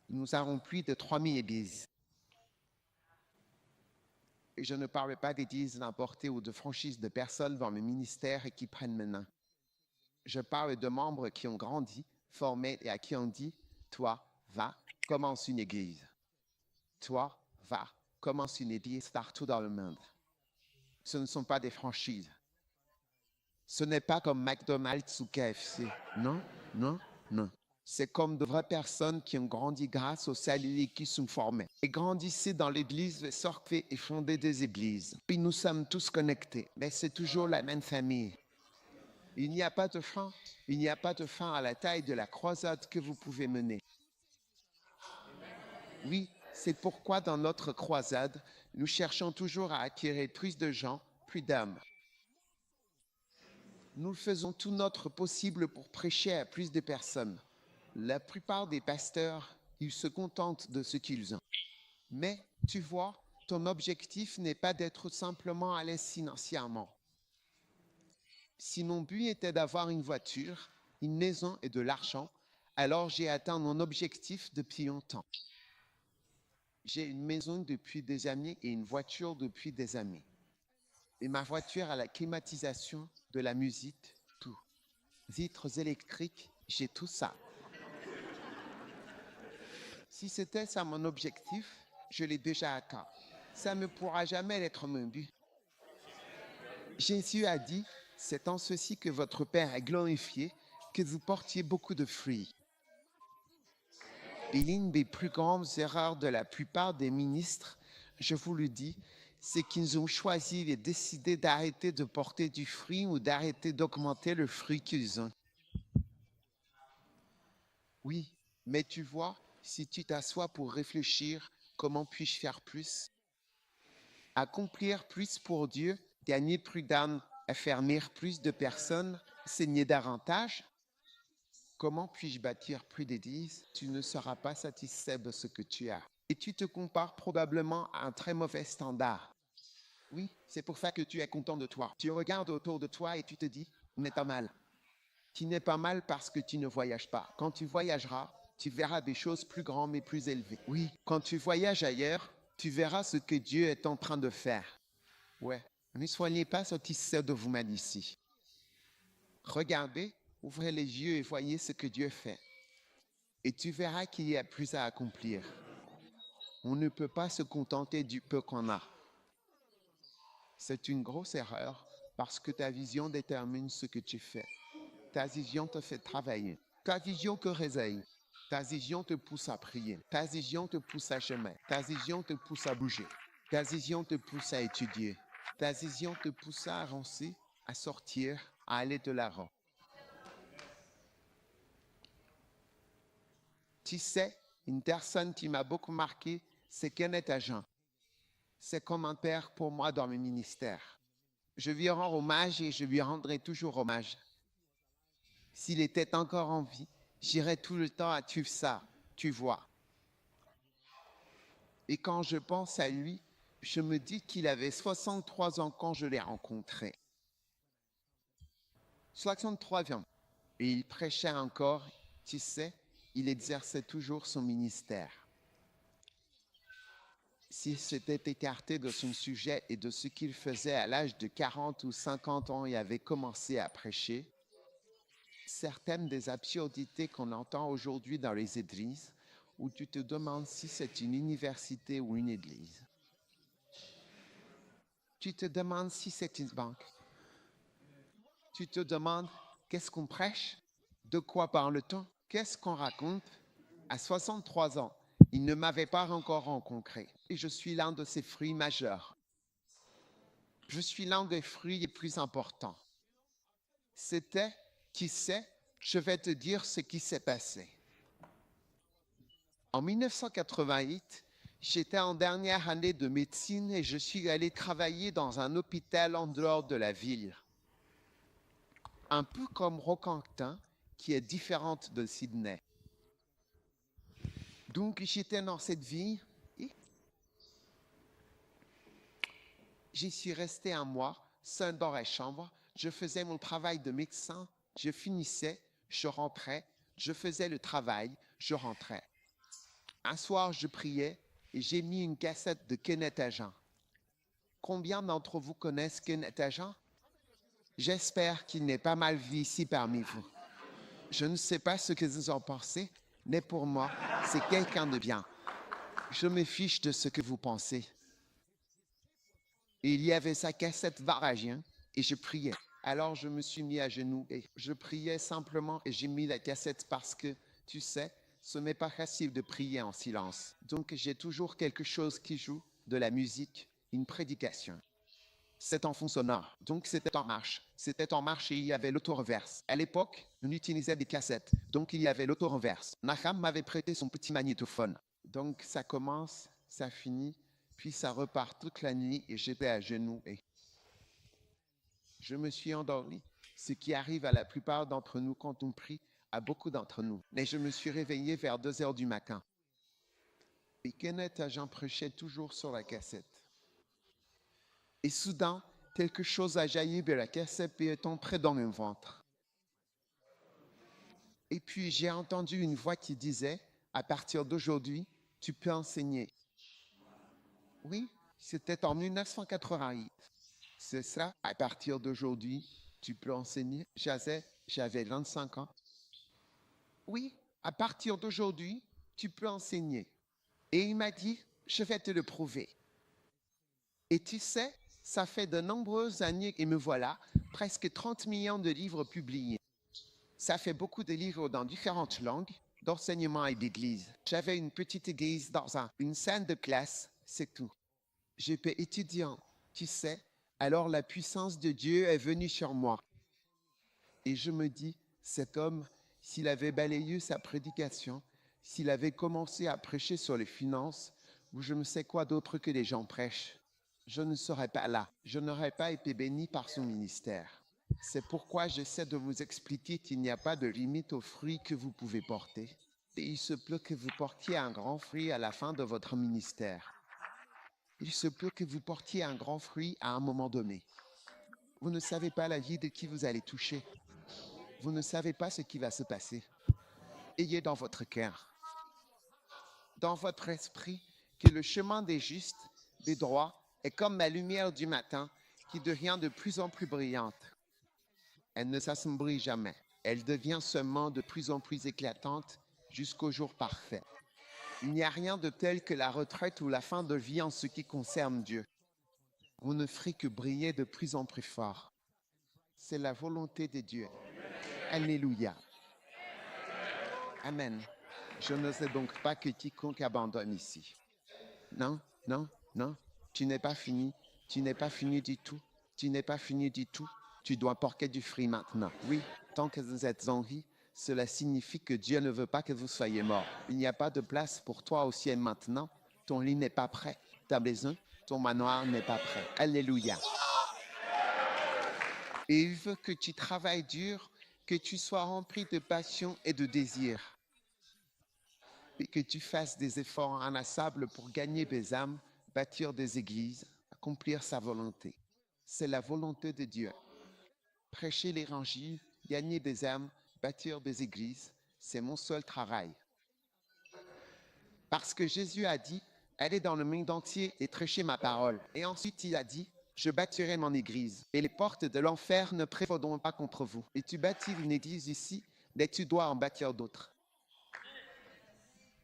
Nous avons plus de 3000 églises. Et je ne parle pas d'églises d'importées ou de franchises de personnes dans le ministère et qui prennent maintenant. Je parle de membres qui ont grandi, formés et à qui on dit, toi, va, commence une église. Toi, va, commence une église partout dans le monde. Ce ne sont pas des franchises. Ce n'est pas comme McDonald's ou KFC. Non, non, non. C'est comme de vraies personnes qui ont grandi grâce aux saluts et qui sont formés. Et grandissez dans l'église, sortez et fondez des églises. Puis nous sommes tous connectés, mais c'est toujours la même famille. Il n'y a pas de fin. Il n'y a pas de fin à la taille de la croisade que vous pouvez mener. Oui, c'est pourquoi dans notre croisade, nous cherchons toujours à attirer plus de gens, plus d'âmes. Nous faisons tout notre possible pour prêcher à plus de personnes. La plupart des pasteurs, ils se contentent de ce qu'ils ont. Mais, tu vois, ton objectif n'est pas d'être simplement à l'aise financièrement. Si mon but était d'avoir une voiture, une maison et de l'argent, alors j'ai atteint mon objectif depuis longtemps. J'ai une maison depuis des années et une voiture depuis des années. Et ma voiture a la climatisation, de la musique, tout. Vitres électriques, j'ai tout ça. Si c'était ça mon objectif, je l'ai déjà atteint. Ça ne pourra jamais être mon but. Jésus a dit, c'est en ceci que votre Père est glorifié, que vous portiez beaucoup de fruits. Et l'une des plus grandes erreurs de la plupart des ministres, je vous le dis, c'est qu'ils ont choisi et décidé d'arrêter de porter du fruit ou d'arrêter d'augmenter le fruit qu'ils ont. Oui, mais tu vois, si tu t'assois pour réfléchir, comment puis-je faire plus? Accomplir plus pour Dieu, gagner plus d'âmes, affermir plus de personnes, saigner davantage? Comment puis-je bâtir plus d'églises? Tu ne seras pas satisfait de ce que tu as. Et tu te compares probablement à un très mauvais standard. Oui, c'est pour ça que tu es content de toi. Tu regardes autour de toi et tu te dis, on n'est pas mal. Tu n'es pas mal parce que tu ne voyages pas. Quand tu voyageras, tu verras des choses plus grandes et plus élevées. Oui, quand tu voyages ailleurs, tu verras ce que Dieu est en train de faire. Ouais, ne soyez pas satisfaits de vous-même ici. Regardez, ouvrez les yeux et voyez ce que Dieu fait. Et tu verras qu'il y a plus à accomplir. On ne peut pas se contenter du peu qu'on a. C'est une grosse erreur parce que ta vision détermine ce que tu fais. Ta vision te fait travailler. Ta vision te réveille. Ta vision te pousse à prier. Ta vision te pousse à chemin. Ta vision te pousse à bouger. Ta vision te pousse à étudier. Ta vision te pousse à avancer, à sortir, à aller de l'avant. Tu sais, une personne qui m'a beaucoup marqué, c'est Kenneth Agent. C'est comme un père pour moi dans le ministère. Je lui rends hommage et je lui rendrai toujours hommage. S'il était encore en vie, j'irais tout le temps à Tufsa, tu vois. Et quand je pense à lui, je me dis qu'il avait 63 ans quand je l'ai rencontré. 63 ans. Et il prêchait encore, tu sais, il exerçait toujours son ministère. S'il s'était écarté de son sujet et de ce qu'il faisait à l'âge de 40 ou 50 ans et avait commencé à prêcher, certaines des absurdités qu'on entend aujourd'hui dans les églises, où tu te demandes si c'est une université ou une église. Tu te demandes si c'est une banque. Tu te demandes qu'est-ce qu'on prêche? De quoi parle-t-on? Qu'est-ce qu'on raconte? À 63 ans, il ne m'avait pas encore rencontré et je suis l'un de ses fruits majeurs. Je suis l'un des fruits les plus importants. C'était, qui sait, je vais te dire ce qui s'est passé. En 1988, j'étais en dernière année de médecine et je suis allé travailler dans un hôpital en dehors de la ville. Un peu comme Roquentin, qui est différente de Sydney. Donc j'étais dans cette ville et j'y suis resté un mois, seul dans la chambre. Je faisais mon travail de médecin, je finissais, je rentrais, je faisais le travail, je rentrais. Un soir, je priais et j'ai mis une cassette de Kenneth Agent. Combien d'entre vous connaissent Kenneth Agent? J'espère qu'il n'est pas mal vu ici parmi vous. Je ne sais pas ce que vous en pensez, mais pour moi, c'est quelqu'un de bien. Je me fiche de ce que vous pensez. Et il y avait sa cassette Varagien et je priais. Alors je me suis mis à genoux et je priais simplement et j'ai mis la cassette parce que, tu sais, ce n'est pas facile de prier en silence. Donc j'ai toujours quelque chose qui joue, de la musique, une prédication. C'est en fond sonore, donc c'était en marche. C'était en marche et il y avait l'autoreverse. À l'époque, on utilisait des cassettes, donc il y avait l'autoreverse. Naham m'avait prêté son petit magnétophone. Donc ça commence, ça finit, puis ça repart toute la nuit et j'étais à genoux et je me suis endormi. Ce qui arrive à la plupart d'entre nous quand on prie, à beaucoup d'entre nous. Mais je me suis réveillé vers 2 heures du matin. Et Kenneth Agent prêchait toujours sur la cassette. Et soudain, quelque chose a jailli de la cassette et est entré dans mon ventre. Et puis j'ai entendu une voix qui disait, à partir d'aujourd'hui, tu peux enseigner. Oui, c'était en 1988. C'est ça, à partir d'aujourd'hui, tu peux enseigner. J'avais 25 ans. Oui, à partir d'aujourd'hui, tu peux enseigner. Et il m'a dit, je vais te le prouver. Et tu sais, ça fait de nombreuses années et me voilà, presque 30 millions de livres publiés. Ça fait beaucoup de livres dans différentes langues, d'enseignement et d'église. J'avais une petite église dans une salle de classe, c'est tout. J'étais étudiant, tu sais, alors la puissance de Dieu est venue sur moi. Et je me dis, cet homme, s'il avait balayé sa prédication, s'il avait commencé à prêcher sur les finances, ou je ne sais quoi d'autre que les gens prêchent, je ne serais pas là. Je n'aurais pas été béni par son ministère. C'est pourquoi j'essaie de vous expliquer qu'il n'y a pas de limite aux fruits que vous pouvez porter. Et il se peut que vous portiez un grand fruit à la fin de votre ministère. Il se peut que vous portiez un grand fruit à un moment donné. Vous ne savez pas la vie de qui vous allez toucher. Vous ne savez pas ce qui va se passer. Ayez dans votre cœur, dans votre esprit, que le chemin des justes, des droits, est comme la lumière du matin qui devient de plus en plus brillante. Elle ne s'assombrit jamais. Elle devient seulement de plus en plus éclatante jusqu'au jour parfait. Il n'y a rien de tel que la retraite ou la fin de vie en ce qui concerne Dieu. Vous ne ferez que briller de plus en plus fort. C'est la volonté de Dieu. Alléluia. Amen. Je ne sais donc pas que quiconque abandonne ici. Non, non, non. Tu n'es pas fini. Tu n'es pas fini du tout. Tu n'es pas fini du tout. Tu dois porter du fruit maintenant. Oui, tant que vous êtes en vie, cela signifie que Dieu ne veut pas que vous soyez mort. Il n'y a pas de place pour toi au ciel maintenant. Ton lit n'est pas prêt. Ta maison, ton manoir n'est pas prêt. Alléluia. Et il veut que tu travailles dur, que tu sois rempli de passion et de désir. Et que tu fasses des efforts inlassables pour gagner des âmes, bâtir des églises, accomplir sa volonté. C'est la volonté de Dieu. Prêcher l'évangile, gagner des âmes, bâtir des églises, c'est mon seul travail. Parce que Jésus a dit, allez dans le monde entier et prêchez ma parole. Et ensuite il a dit, je bâtirai mon église. Et les portes de l'enfer ne prévaudront pas contre vous. Et tu bâtis une église ici, mais tu dois en bâtir d'autres.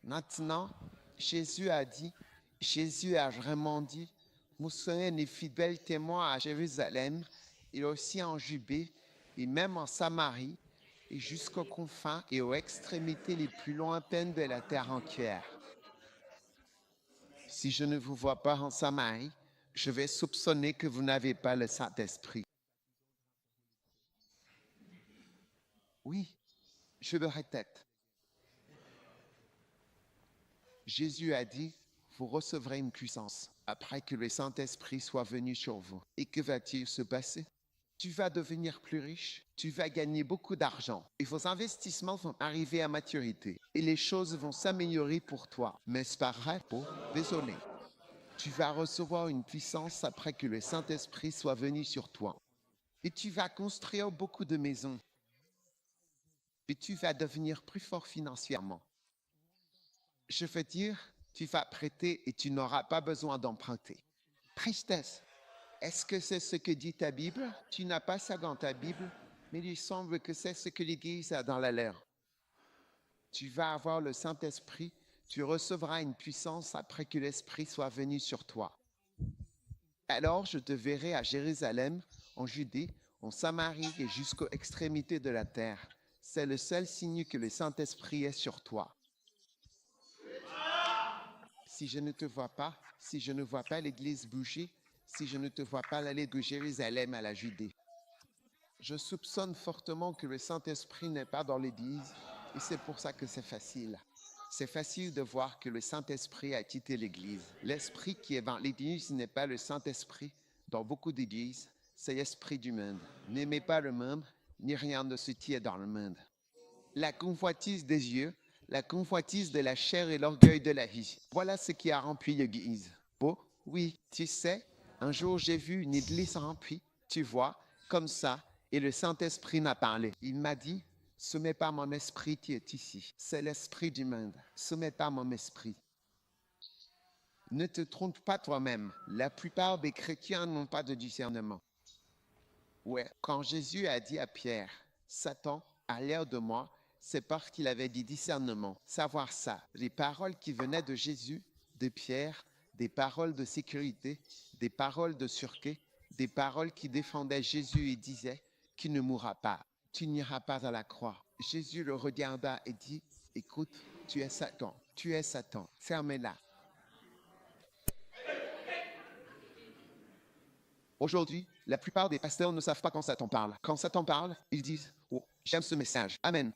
Maintenant, Jésus a vraiment dit, vous serez des fidèles témoins à Jérusalem, et aussi en Judée, et même en Samarie, et jusqu'aux confins et aux extrémités les plus lointaines de la terre entière. Si je ne vous vois pas en Samarie, je vais soupçonner que vous n'avez pas le Saint-Esprit. Oui, je le répète. Jésus a dit, vous recevrez une puissance après que le Saint-Esprit soit venu sur vous. Et que va-t-il se passer? Tu vas devenir plus riche, tu vas gagner beaucoup d'argent et vos investissements vont arriver à maturité et les choses vont s'améliorer pour toi. Mais c'est pas vrai, désolé. Tu vas recevoir une puissance après que le Saint-Esprit soit venu sur toi. Et tu vas construire beaucoup de maisons. Et tu vas devenir plus fort financièrement. Je veux dire, tu vas prêter et tu n'auras pas besoin d'emprunter. Tristesse. Est-ce que c'est ce que dit ta Bible? Tu n'as pas ça dans ta Bible, mais il semble que c'est ce que l'Église a dans la leur. Tu vas avoir le Saint-Esprit, tu recevras une puissance après que l'Esprit soit venu sur toi. Alors je te verrai à Jérusalem, en Judée, en Samarie et jusqu'aux extrémités de la terre. C'est le seul signe que le Saint-Esprit est sur toi. Si je ne te vois pas, si je ne vois pas l'Église bouger, si je ne te vois pas aller de Jérusalem à la Judée, je soupçonne fortement que le Saint-Esprit n'est pas dans l'Église et c'est pour ça que c'est facile. C'est facile de voir que le Saint-Esprit a quitté l'Église. L'Esprit qui est dans l'Église n'est pas le Saint-Esprit. Dans beaucoup d'Églises, c'est l'Esprit du monde. N'aimez pas le monde, ni rien de ce qui est dans le monde. La convoitise des yeux, la convoitise de la chair et l'orgueil de la vie. Voilà ce qui a rempli l'Église. Oh, oui, tu sais, un jour j'ai vu une église remplie, tu vois, comme ça, et le Saint-Esprit m'a parlé. Il m'a dit, ce n'est pas mon esprit qui est ici, c'est l'esprit du monde. Ce n'est pas mon esprit. Ne te trompe pas toi-même. La plupart des chrétiens n'ont pas de discernement. Ouais, quand Jésus a dit à Pierre, Satan, à l'air de moi, c'est parce qu'il avait dit discernement, savoir ça. Les paroles qui venaient de Jésus, de Pierre, des paroles de sécurité, des paroles de sûreté, des paroles qui défendaient Jésus et disaient qu'il ne mourra pas, tu n'iras pas à la croix. Jésus le regarda et dit, écoute, tu es Satan, fermez-la. Aujourd'hui, la plupart des pasteurs ne savent pas quand Satan parle. Quand Satan parle, ils disent, oh, j'aime ce message. Amen.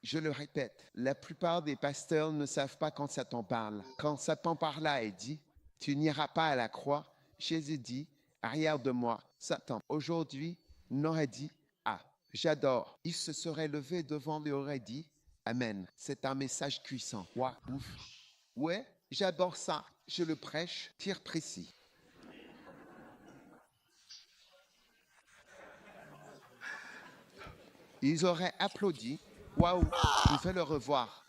Je le répète, la plupart des pasteurs ne savent pas quand Satan parle. Quand Satan parla et dit, tu n'iras pas à la croix, Jésus dit, arrière de moi, Satan. Aujourd'hui, on aurait dit, ah, j'adore. Il se serait levé devant et aurait dit, Amen. C'est un message puissant. Ouais, ouf. Ouais, j'adore ça. Je le prêche, tir précis. Ils auraient applaudi. Waouh, je vais le revoir.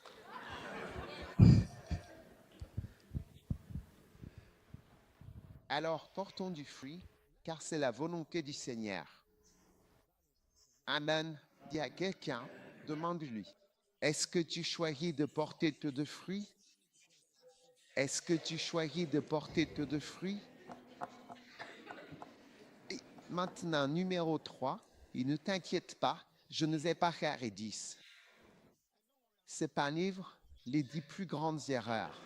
Alors portons du fruit, car c'est la volonté du Seigneur. Amen. Dis à quelqu'un, demande-lui, est-ce que tu choisis de porter peu de fruits? Est-ce que tu choisis de porter peu de fruits? Et maintenant, numéro 3, et ne t'inquiète pas, je ne vais pas faire les 10. C'est pas un livre, les 10 plus grandes erreurs.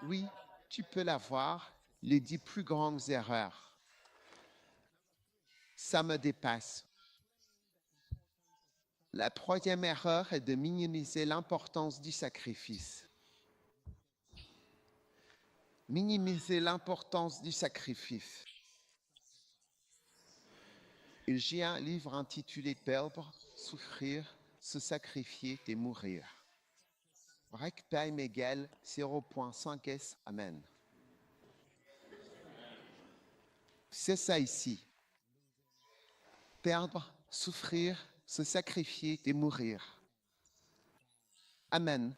Oui, tu peux l'avoir, les 10 plus grandes erreurs. Ça me dépasse. La troisième erreur est de minimiser l'importance du sacrifice. Minimiser l'importance du sacrifice. J'ai un livre intitulé Perdre, souffrir, se sacrifier et mourir. Rec Time égale 0.5S. Amen. C'est ça ici. Perdre, souffrir, se sacrifier et mourir. Amen.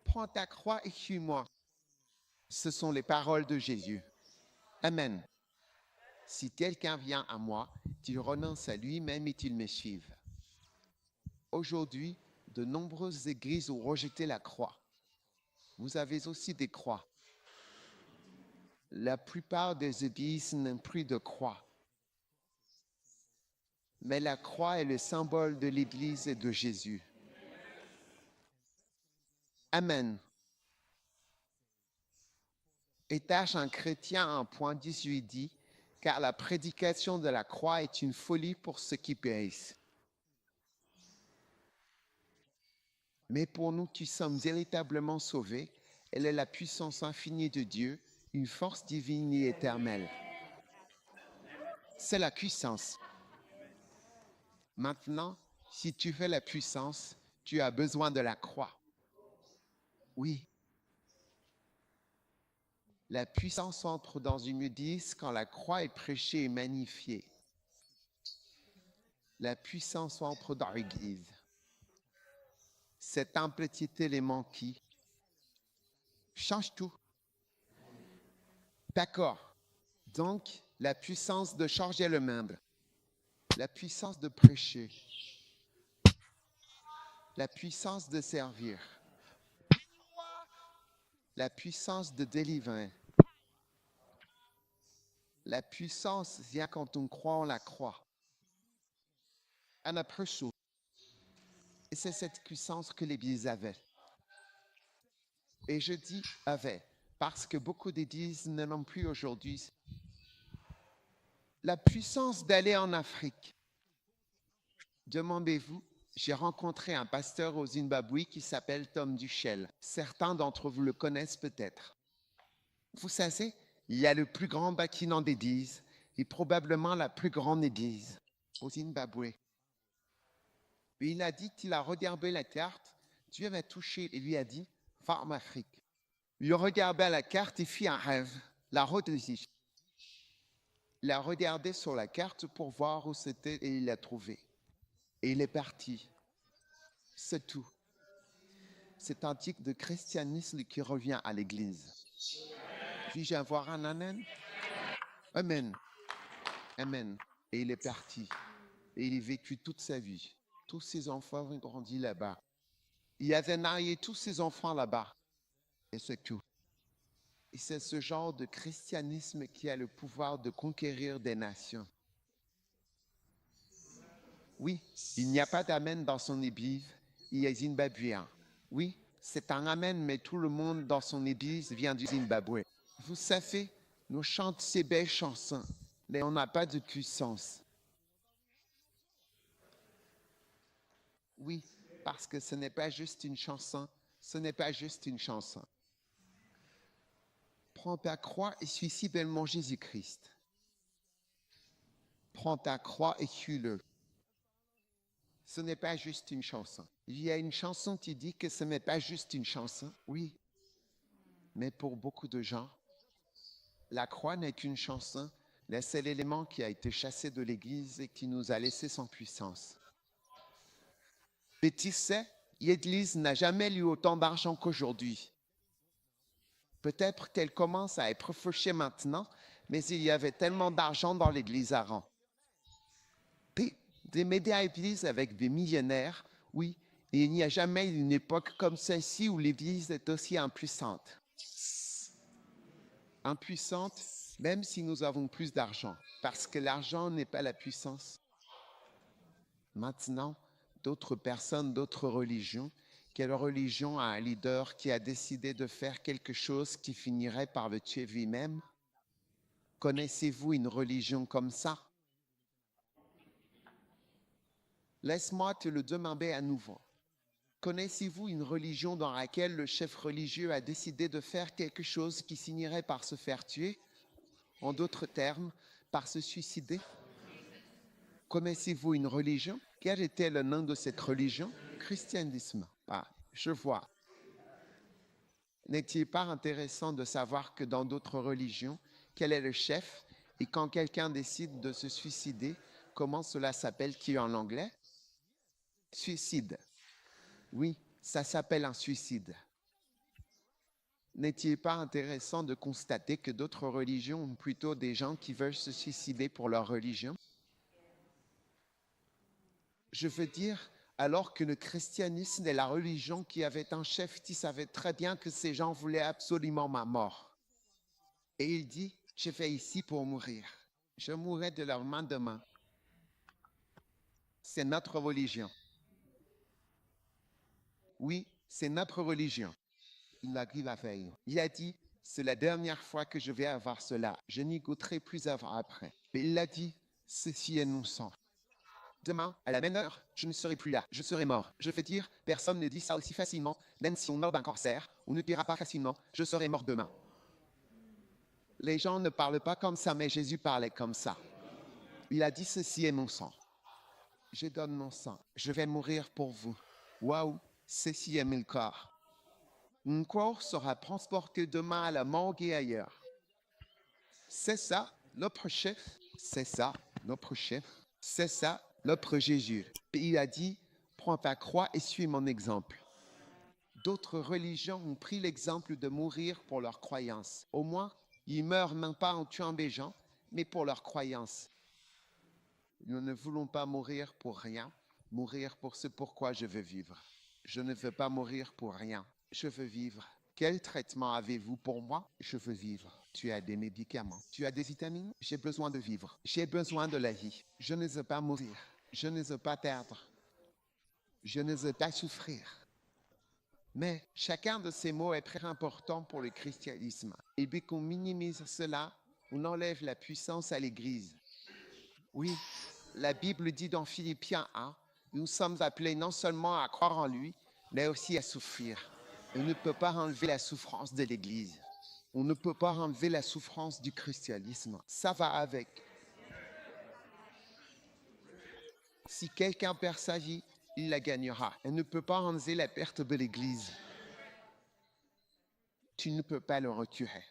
Prends ta croix et suis-moi. Ce sont les paroles de Jésus. Amen. Si quelqu'un vient à moi, qu'il renonce à lui-même et qu'il me suive. Aujourd'hui, de nombreuses églises ont rejeté la croix. Vous avez aussi des croix. La plupart des églises n'ont plus de croix. Mais la croix est le symbole de l'Église et de Jésus. Amen. Étage un chrétien 1.18 dit, car la prédication de la croix est une folie pour ceux qui périssent. Mais pour nous qui sommes véritablement sauvés, elle est la puissance infinie de Dieu, une force divine et éternelle. C'est la puissance. Maintenant, si tu veux la puissance, tu as besoin de la croix. Oui. La puissance entre dans une église quand la croix est prêchée et magnifiée. La puissance entre dans l'église. C'est un petit élément qui change tout. D'accord. Donc, la puissance de changer le monde. La puissance de prêcher. La puissance de servir. La puissance de délivrer. La puissance vient quand on croit en la croix. Et c'est cette puissance que l'Église avait. Et je dis avait, parce que beaucoup d'églises n'en ont plus aujourd'hui. La puissance d'aller en Afrique. Demandez-vous, j'ai rencontré un pasteur au Zimbabwe qui s'appelle Tom Duchel. Certains d'entre vous le connaissent peut-être. Vous savez, il y a le plus grand bâtiment d'église et probablement la plus grande église au Zimbabwe. Et il a dit qu'il a regardé la carte, Dieu m'a touché et lui a dit, va en Afrique. Il a regardé la carte et fit un rêve, la route d'Égypte. Il a regardé sur la carte pour voir où c'était et il l'a trouvé. Et il est parti. C'est tout. C'est un type de christianisme qui revient à l'église. Puis-je avoir un amen? Amen. Amen. Et il est parti. Et il a vécu toute sa vie. Tous ses enfants ont grandi là-bas. Il avait marié tous ses enfants là-bas. Et c'est tout. Et c'est ce genre de christianisme qui a le pouvoir de conquérir des nations. Oui, il n'y a pas d'amen dans son église, il est zimbabwéen. Oui, c'est un amen, mais tout le monde dans son église vient du Zimbabwe. Vous savez, nous chantons ces belles chansons, mais on n'a pas de puissance. Oui, parce que ce n'est pas juste une chanson, ce n'est pas juste une chanson. Prends ta croix et suis si bellement Jésus-Christ. Prends ta croix et suis-le. Ce n'est pas juste une chanson. Il y a une chanson qui dit que ce n'est pas juste une chanson, oui. Mais pour beaucoup de gens, la croix n'est qu'une chanson, le seul élément qui a été chassé de l'Église et qui nous a laissé sans puissance. Mais tu sais, l'Église n'a jamais eu autant d'argent qu'aujourd'hui. Peut-être qu'elle commence à être fauchée maintenant, mais il y avait tellement d'argent dans l'Église avant. Des médias églises avec des millionnaires, oui, et il n'y a jamais eu une époque comme celle-ci où l'Église est aussi impuissante. Impuissante, même si nous avons plus d'argent, parce que l'argent n'est pas la puissance. Maintenant, d'autres personnes, d'autres religions Quelle religion a un leader qui a décidé de faire quelque chose qui finirait par le tuer lui-même? Connaissez-vous une religion comme ça? Laisse-moi te le demander à nouveau. Connaissez-vous une religion dans laquelle le chef religieux a décidé de faire quelque chose qui finirait par se faire tuer? En d'autres termes, par se suicider? Connaissez-vous une religion? Quel était le nom de cette religion? Christianisme. Ah, je vois. N'est-il pas intéressant de savoir que dans d'autres religions, quel est le chef et quand quelqu'un décide de se suicider, comment cela s'appelle-t-il en anglais? Suicide. Oui, ça s'appelle un suicide. N'est-il pas intéressant de constater que d'autres religions ont plutôt des gens qui veulent se suicider pour leur religion? Je veux dire, alors que le christianisme est la religion qui avait un chef qui savait très bien que ces gens voulaient absolument ma mort. Et il dit, je vais ici pour mourir. Je mourrai de leur main demain. C'est notre religion. Oui, c'est notre religion. Il arrive à faire. Il a dit, c'est la dernière fois que je vais avoir cela. Je n'y goûterai plus avant après. Mais il a dit, ceci est mon sang. Demain, à la même heure, je ne serai plus là. Je serai mort. Je vais dire, personne ne dit ça aussi facilement. Même si on meurt d'un cancer, on ne dira pas facilement, je serai mort demain. Les gens ne parlent pas comme ça, mais Jésus parlait comme ça. Il a dit, ceci est mon sang. Je donne mon sang. Je vais mourir pour vous. Waouh, ceci est mon corps. Mon corps sera transporté demain à la morgue et ailleurs. C'est ça, notre chef. C'est ça, notre chef. C'est ça, notre Jésus. Et il a dit, prends ta croix et suis mon exemple. D'autres religions ont pris l'exemple de mourir pour leur croyance. Au moins, ils meurent même pas en tuant des gens, mais pour leur croyance. Nous ne voulons pas mourir pour rien, mourir pour ce pourquoi je veux vivre. Je ne veux pas mourir pour rien, je veux vivre. Quel traitement avez-vous pour moi? Je veux vivre. Tu as des médicaments, tu as des vitamines? J'ai besoin de vivre. J'ai besoin de la vie. Je ne veux pas mourir. Je ne veux pas perdre. Je ne veux pas souffrir. Mais chacun de ces mots est très important pour le christianisme. Et bien qu'on minimise cela, on enlève la puissance à l'Église. Oui, la Bible dit dans Philippiens 1, nous sommes appelés non seulement à croire en lui, mais aussi à souffrir. On ne peut pas enlever la souffrance de l'Église. On ne peut pas enlever la souffrance du christianisme. Ça va avec. Si quelqu'un perd sa vie, il la gagnera. On ne peut pas enlever la perte de l'Église. Tu ne peux pas le retirer.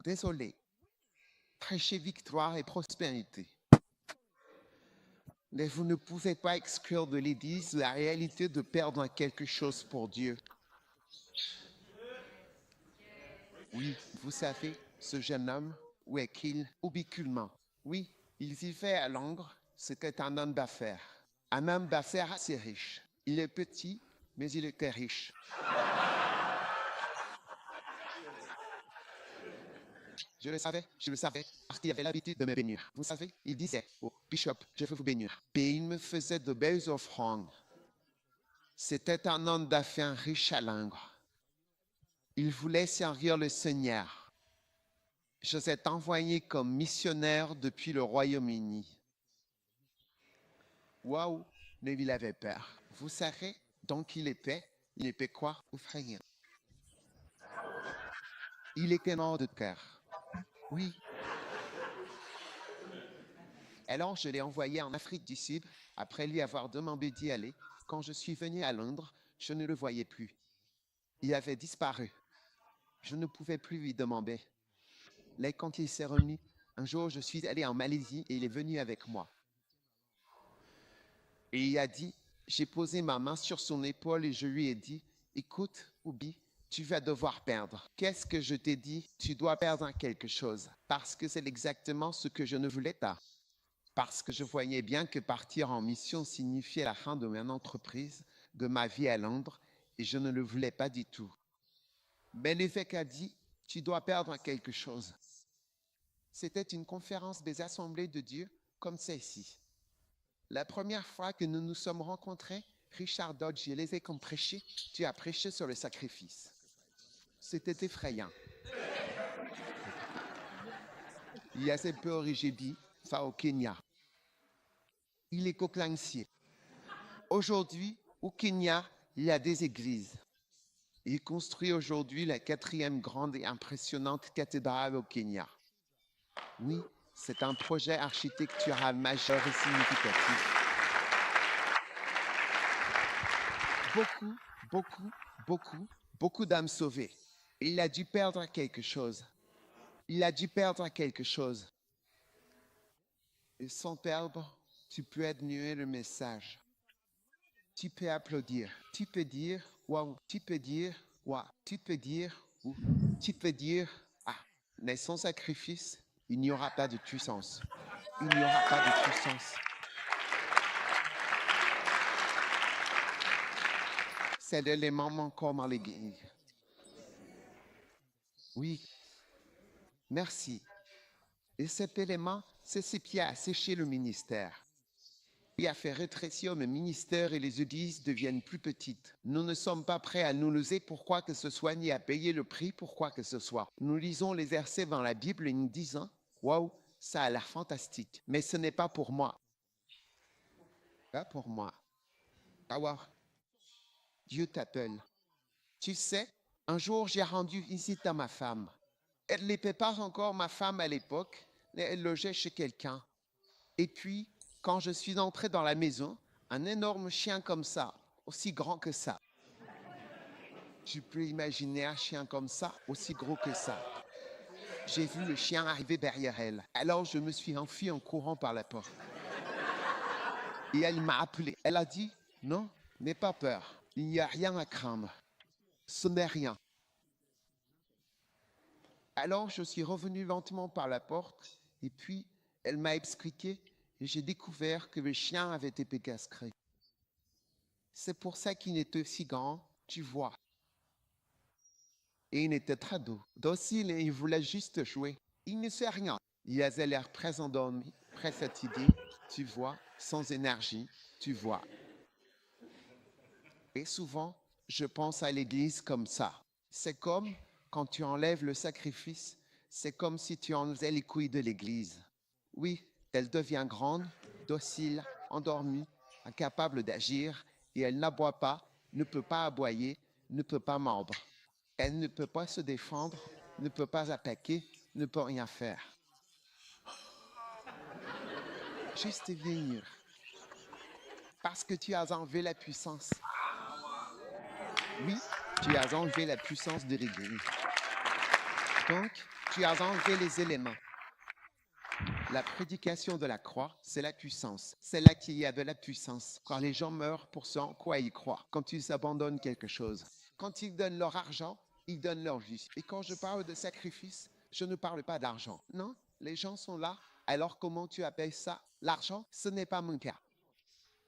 Désolé. Prêchez victoire et prospérité. Mais vous ne pouvez pas exclure de l'Église la réalité de perdre quelque chose pour Dieu. Oui, vous savez, ce jeune homme, où est-il? Ubiquement. Oui, il vivait à Londres. C'était un homme d'affaires. Un homme d'affaires assez riche. Il est petit, mais il était riche. Je le savais, parce qu'il avait l'habitude de me bénir. Vous savez, il disait, oh, Bishop, je veux vous bénir. Et il me faisait de belles offrandes. C'était un homme d'affaires riche à Londres. Il voulait servir le Seigneur. Je vous ai envoyé comme missionnaire depuis le Royaume-Uni. Waouh, mais il avait peur. Vous savez, donc il était quoi? Oufraïen. Il était mort de cœur. Oui. Alors je l'ai envoyé en Afrique du Sud, après lui avoir demandé d'y aller. Quand je suis venu à Londres, je ne le voyais plus. Il avait disparu. Je ne pouvais plus lui demander. Mais quand il s'est remis, un jour je suis allé en Malaisie et il est venu avec moi. Et il a dit, j'ai posé ma main sur son épaule et je lui ai dit, écoute, Ubi, tu vas devoir perdre. Qu'est-ce que je t'ai dit? Tu dois perdre quelque chose. Parce que c'est exactement ce que je ne voulais pas. Parce que je voyais bien que partir en mission signifiait la fin de mon entreprise, de ma vie à Londres, et je ne le voulais pas du tout. Mais l'évêque a dit, tu dois perdre quelque chose. C'était une conférence des assemblées de Dieu comme celle-ci. La première fois que nous nous sommes rencontrés, Richard Dodge, je les ai comme prêchés. Tu as prêché sur le sacrifice. C'était effrayant. Il y a ces peu Rigebi, ça au Kenya. Il est coquelancier. Aujourd'hui, au Kenya, il y a des églises. Il construit aujourd'hui la 4e grande et impressionnante cathédrale au Kenya. Oui, c'est un projet architectural majeur et significatif. Beaucoup d'âmes sauvées. Il a dû perdre quelque chose. Il a dû perdre quelque chose. Et sans perdre, tu peux admirer le message. Tu peux applaudir. Tu peux dire, waouh. Tu peux dire, waouh. Tu peux dire, ou tu peux dire, ah. Mais sans sacrifice, il n'y aura pas de puissance. Il n'y aura pas de puissance. C'est l'élément manquant dans l'église. Oui. Merci. Et cet élément, c'est ce qui a asséché le ministère. Il a fait rétrécir le ministère et les églises deviennent plus petites. Nous ne sommes pas prêts à nous lever pour quoi que ce soit, ni à payer le prix pour quoi que ce soit. Nous lisons les versets dans la Bible et nous disons, waouh, ça a l'air fantastique, mais ce n'est pas pour moi. Pas pour moi. Power. Dieu t'appelle. Tu sais, un jour, j'ai rendu visite à ma femme. Elle n'était pas encore ma femme à l'époque, mais elle logeait chez quelqu'un. Et puis, quand je suis entré dans la maison, un énorme chien comme ça, aussi grand que ça. Tu peux imaginer un chien comme ça, aussi gros que ça. J'ai vu le chien arriver derrière elle. Alors je me suis enfui en courant par la porte. Et elle m'a appelé. Elle a dit, non, n'aie pas peur. Il n'y a rien à craindre. Ce n'est rien. Alors je suis revenu lentement par la porte et puis elle m'a expliqué et j'ai découvert que le chien avait été castré. C'est pour ça qu'il était si grand, tu vois. Et il était très doux, docile et il voulait juste jouer. Il ne sait rien. Il avait l'air très endormi, très fatigué, tu vois, sans énergie, tu vois. Et souvent, je pense à l'église comme ça. C'est comme quand tu enlèves le sacrifice, c'est comme si tu enlevais les couilles de l'église. Oui, elle devient grande, docile, endormie, incapable d'agir, et elle n'aboie pas, ne peut pas aboyer, ne peut pas mordre. Elle ne peut pas se défendre, ne peut pas attaquer, ne peut rien faire. Juste venir. Parce que tu as enlevé la puissance. Oui, tu as enlevé la puissance de l'église. Donc, tu as enlevé les éléments. La prédication de la croix, c'est la puissance. C'est là qu'il y a de la puissance. Quand les gens meurent pour ce en quoi ils croient. Quand ils abandonnent quelque chose. Quand ils donnent leur argent, ils donnent leur vie. Et quand je parle de sacrifice, je ne parle pas d'argent. Non, les gens sont là. Alors comment tu appelles ça? L'argent, ce n'est pas mon cas.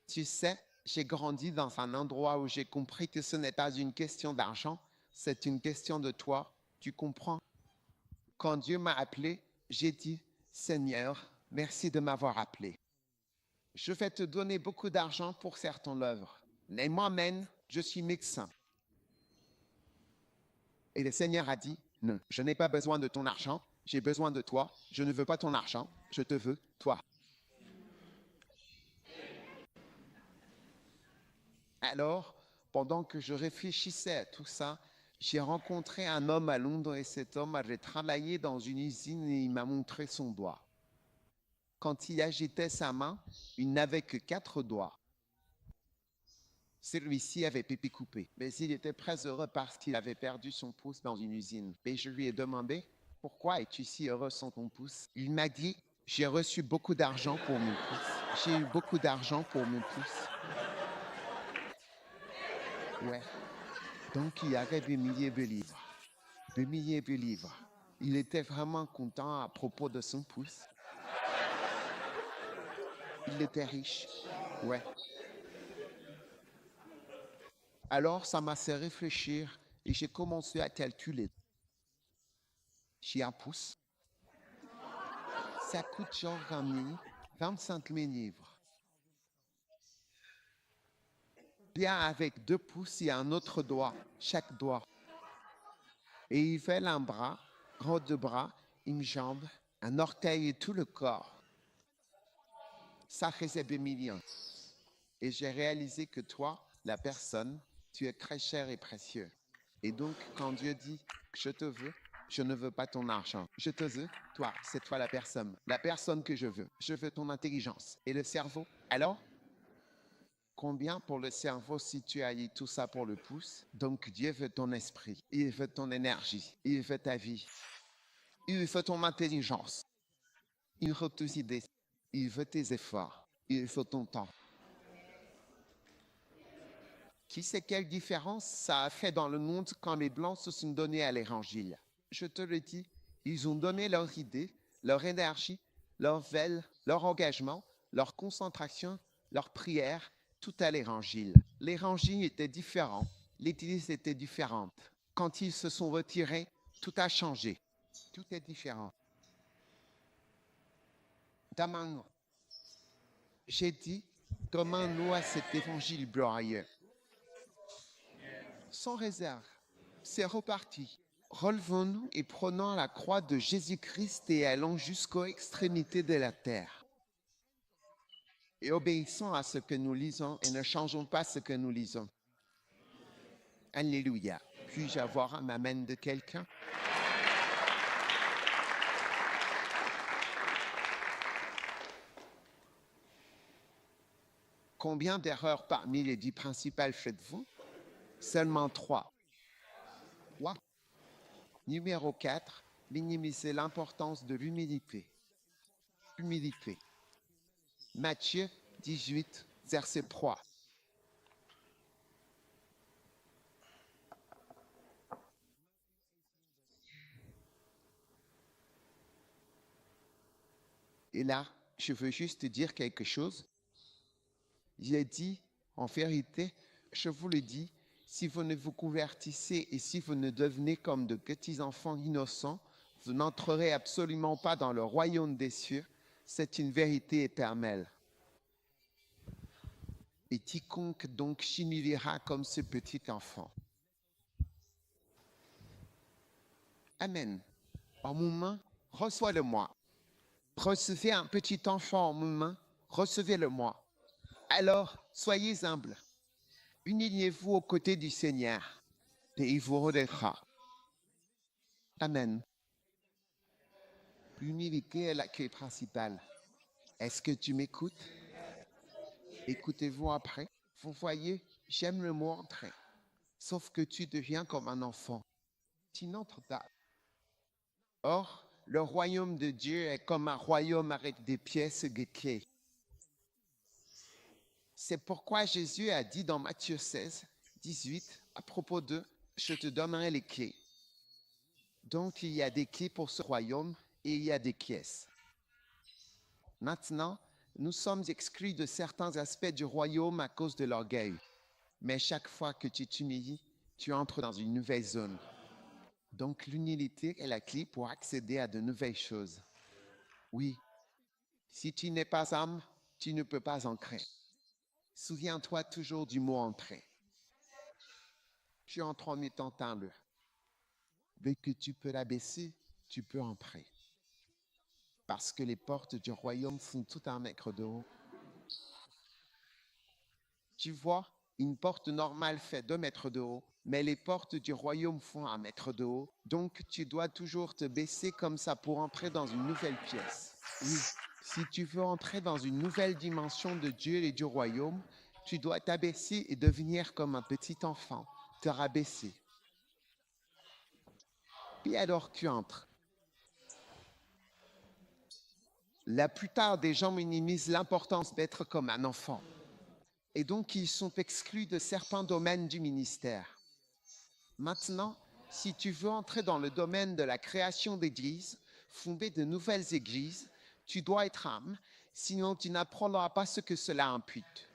Tu sais, j'ai grandi dans un endroit où j'ai compris que ce n'est pas une question d'argent, c'est une question de toi. Tu comprends? Quand Dieu m'a appelé, j'ai dit, Seigneur, merci de m'avoir appelé. Je vais te donner beaucoup d'argent pour faire ton œuvre. Mais moi-même, je suis médecin. Et le Seigneur a dit, non, je n'ai pas besoin de ton argent, j'ai besoin de toi. Je ne veux pas ton argent, je te veux, toi. Alors, pendant que je réfléchissais à tout ça, j'ai rencontré un homme à Londres et cet homme avait travaillé dans une usine et il m'a montré son doigt. Quand il agitait sa main, il n'avait que 4 doigts. Celui-ci avait pépé coupé, mais il était très heureux parce qu'il avait perdu son pouce dans une usine. Et je lui ai demandé, pourquoi es-tu si heureux sans ton pouce? Il m'a dit, j'ai reçu beaucoup d'argent pour mon pouce. J'ai eu beaucoup d'argent pour mon pouce. Ouais. Donc, il y avait des milliers de livres. Des milliers de livres. Il était vraiment content à propos de son pouce. Il était riche. Ouais. Alors, ça m'a fait réfléchir et j'ai commencé à calculer. J'ai un pouce. Ça coûte genre 20 000, 25 000 livres. vient avec 2 pouces et un autre doigt, chaque doigt. Et ils veulent un bras, deux bras, une jambe, un orteil et tout le corps. Ça faisait des millions. Et j'ai réalisé que toi, la personne, tu es très cher et précieux. Et donc, quand Dieu dit « je te veux », je ne veux pas ton argent. Je te veux, toi, c'est toi la personne que je veux. Je veux ton intelligence. Et le cerveau, alors, combien pour le cerveau si tu as eu tout ça pour le pouce? Donc Dieu veut ton esprit, il veut ton énergie, il veut ta vie, il veut ton intelligence, il veut tes idées, il veut tes efforts, il veut ton temps. Qui sait quelle différence ça a fait dans le monde quand les Blancs se sont donnés à l'Évangile? Je te le dis, ils ont donné leur idée, leur énergie, leur veille, leur engagement, leur concentration, leur prière, tout à l'Évangile. L'Évangile était différent, l'Église était différente. Quand ils se sont retirés, tout a changé. Tout est différent. Demain, j'ai dit, demande-nous à cet Évangile glorieux. Sans réserve, c'est reparti. Relevons-nous et prenons la croix de Jésus-Christ et allons jusqu'aux extrémités de la terre. Et obéissons à ce que nous lisons et ne changeons pas ce que nous lisons. Alléluia. Puis-je avoir un amen de quelqu'un? Combien d'erreurs parmi les 10 principales faites-vous? Seulement 3. Wow. Numéro 4, minimiser l'importance de l'humilité. Humilité. Matthieu 18, verset 3. Et là, je veux juste dire quelque chose. J'ai dit, en vérité, je vous le dis, si vous ne vous convertissez et si vous ne devenez comme de petits enfants innocents, vous n'entrerez absolument pas dans le royaume des cieux. C'est une vérité éternelle. Et quiconque donc s'humiliera comme ce petit enfant. Amen. En mon main, reçois-le-moi. Recevez un petit enfant en mon main, recevez-le-moi. Alors, soyez humbles. Uniez-vous aux côtés du Seigneur et il vous relèvera. Amen. L'humilité est la clé principale. Est-ce que tu m'écoutes? Écoutez-vous après. Vous voyez, j'aime le mot entrer. Sauf que tu deviens comme un enfant. Tu n'entres pas. Or, le royaume de Dieu est comme un royaume avec des pièces et des clés. C'est pourquoi Jésus a dit dans Matthieu 16, 18, à propos de « Je te donnerai les clés ». Donc, il y a des clés pour ce royaume et il y a des pièces. Maintenant, nous sommes exclus de certains aspects du royaume à cause de l'orgueil. Mais chaque fois que tu t'humilies, tu entres dans une nouvelle zone. Donc, l'humilité est la clé pour accéder à de nouvelles choses. Oui, si tu n'es pas âme, tu ne peux pas entrer. Souviens-toi toujours du mot entrer. Tu entres en étant humble. Dès que tu peux l'abaisser, tu peux entrer. Parce que les portes du royaume font tout 1 mètre de haut. Tu vois, une porte normale fait 2 mètres de haut, mais les portes du royaume font 1 mètre de haut. Donc, tu dois toujours te baisser comme ça pour entrer dans une nouvelle pièce. Oui, si tu veux entrer dans une nouvelle dimension de Dieu et du royaume, tu dois t'abaisser et devenir comme un petit enfant, te rabaisser. Puis alors tu entres. La plupart des gens minimisent l'importance d'être comme un enfant. Et donc, ils sont exclus de certains domaines du ministère. Maintenant, si tu veux entrer dans le domaine de la création d'églises, fonder de nouvelles églises, tu dois être âme, sinon tu n'apprendras pas ce que cela implique.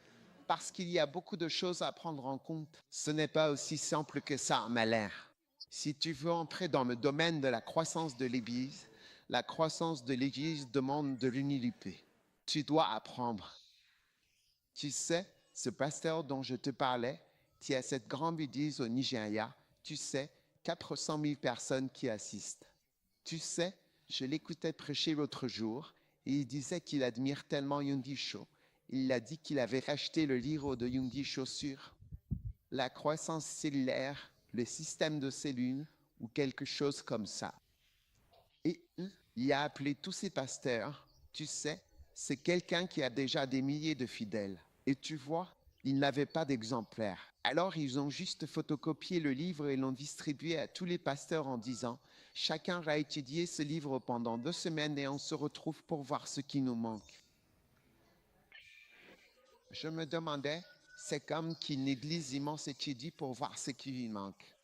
Parce qu'il y a beaucoup de choses à prendre en compte. Ce n'est pas aussi simple que ça à ma l'air. Si tu veux entrer dans le domaine de la croissance de l'église, la croissance de l'église demande de l'humilité. Tu dois apprendre. Tu sais, Ce pasteur dont je te parlais, qui a cette grande église au Nigeria, tu sais, 400 000 personnes qui assistent. Tu sais, je l'écoutais prêcher l'autre jour et il disait qu'il admire tellement Yonggi Cho. Il a dit qu'il avait acheté le livre de Yonggi Cho sur la croissance cellulaire, le système de cellules ou quelque chose comme ça. Et il a appelé tous ses pasteurs. Tu sais, c'est quelqu'un qui a déjà des milliers de fidèles. Et tu vois, ils n'avaient pas d'exemplaires. Alors ils ont juste photocopié le livre et l'ont distribué à tous les pasteurs en disant « Chacun va étudier ce livre pendant 2 semaines et on se retrouve pour voir ce qui nous manque. » Je me demandais, c'est comme qu'une église immense étudie pour voir ce qui lui manque.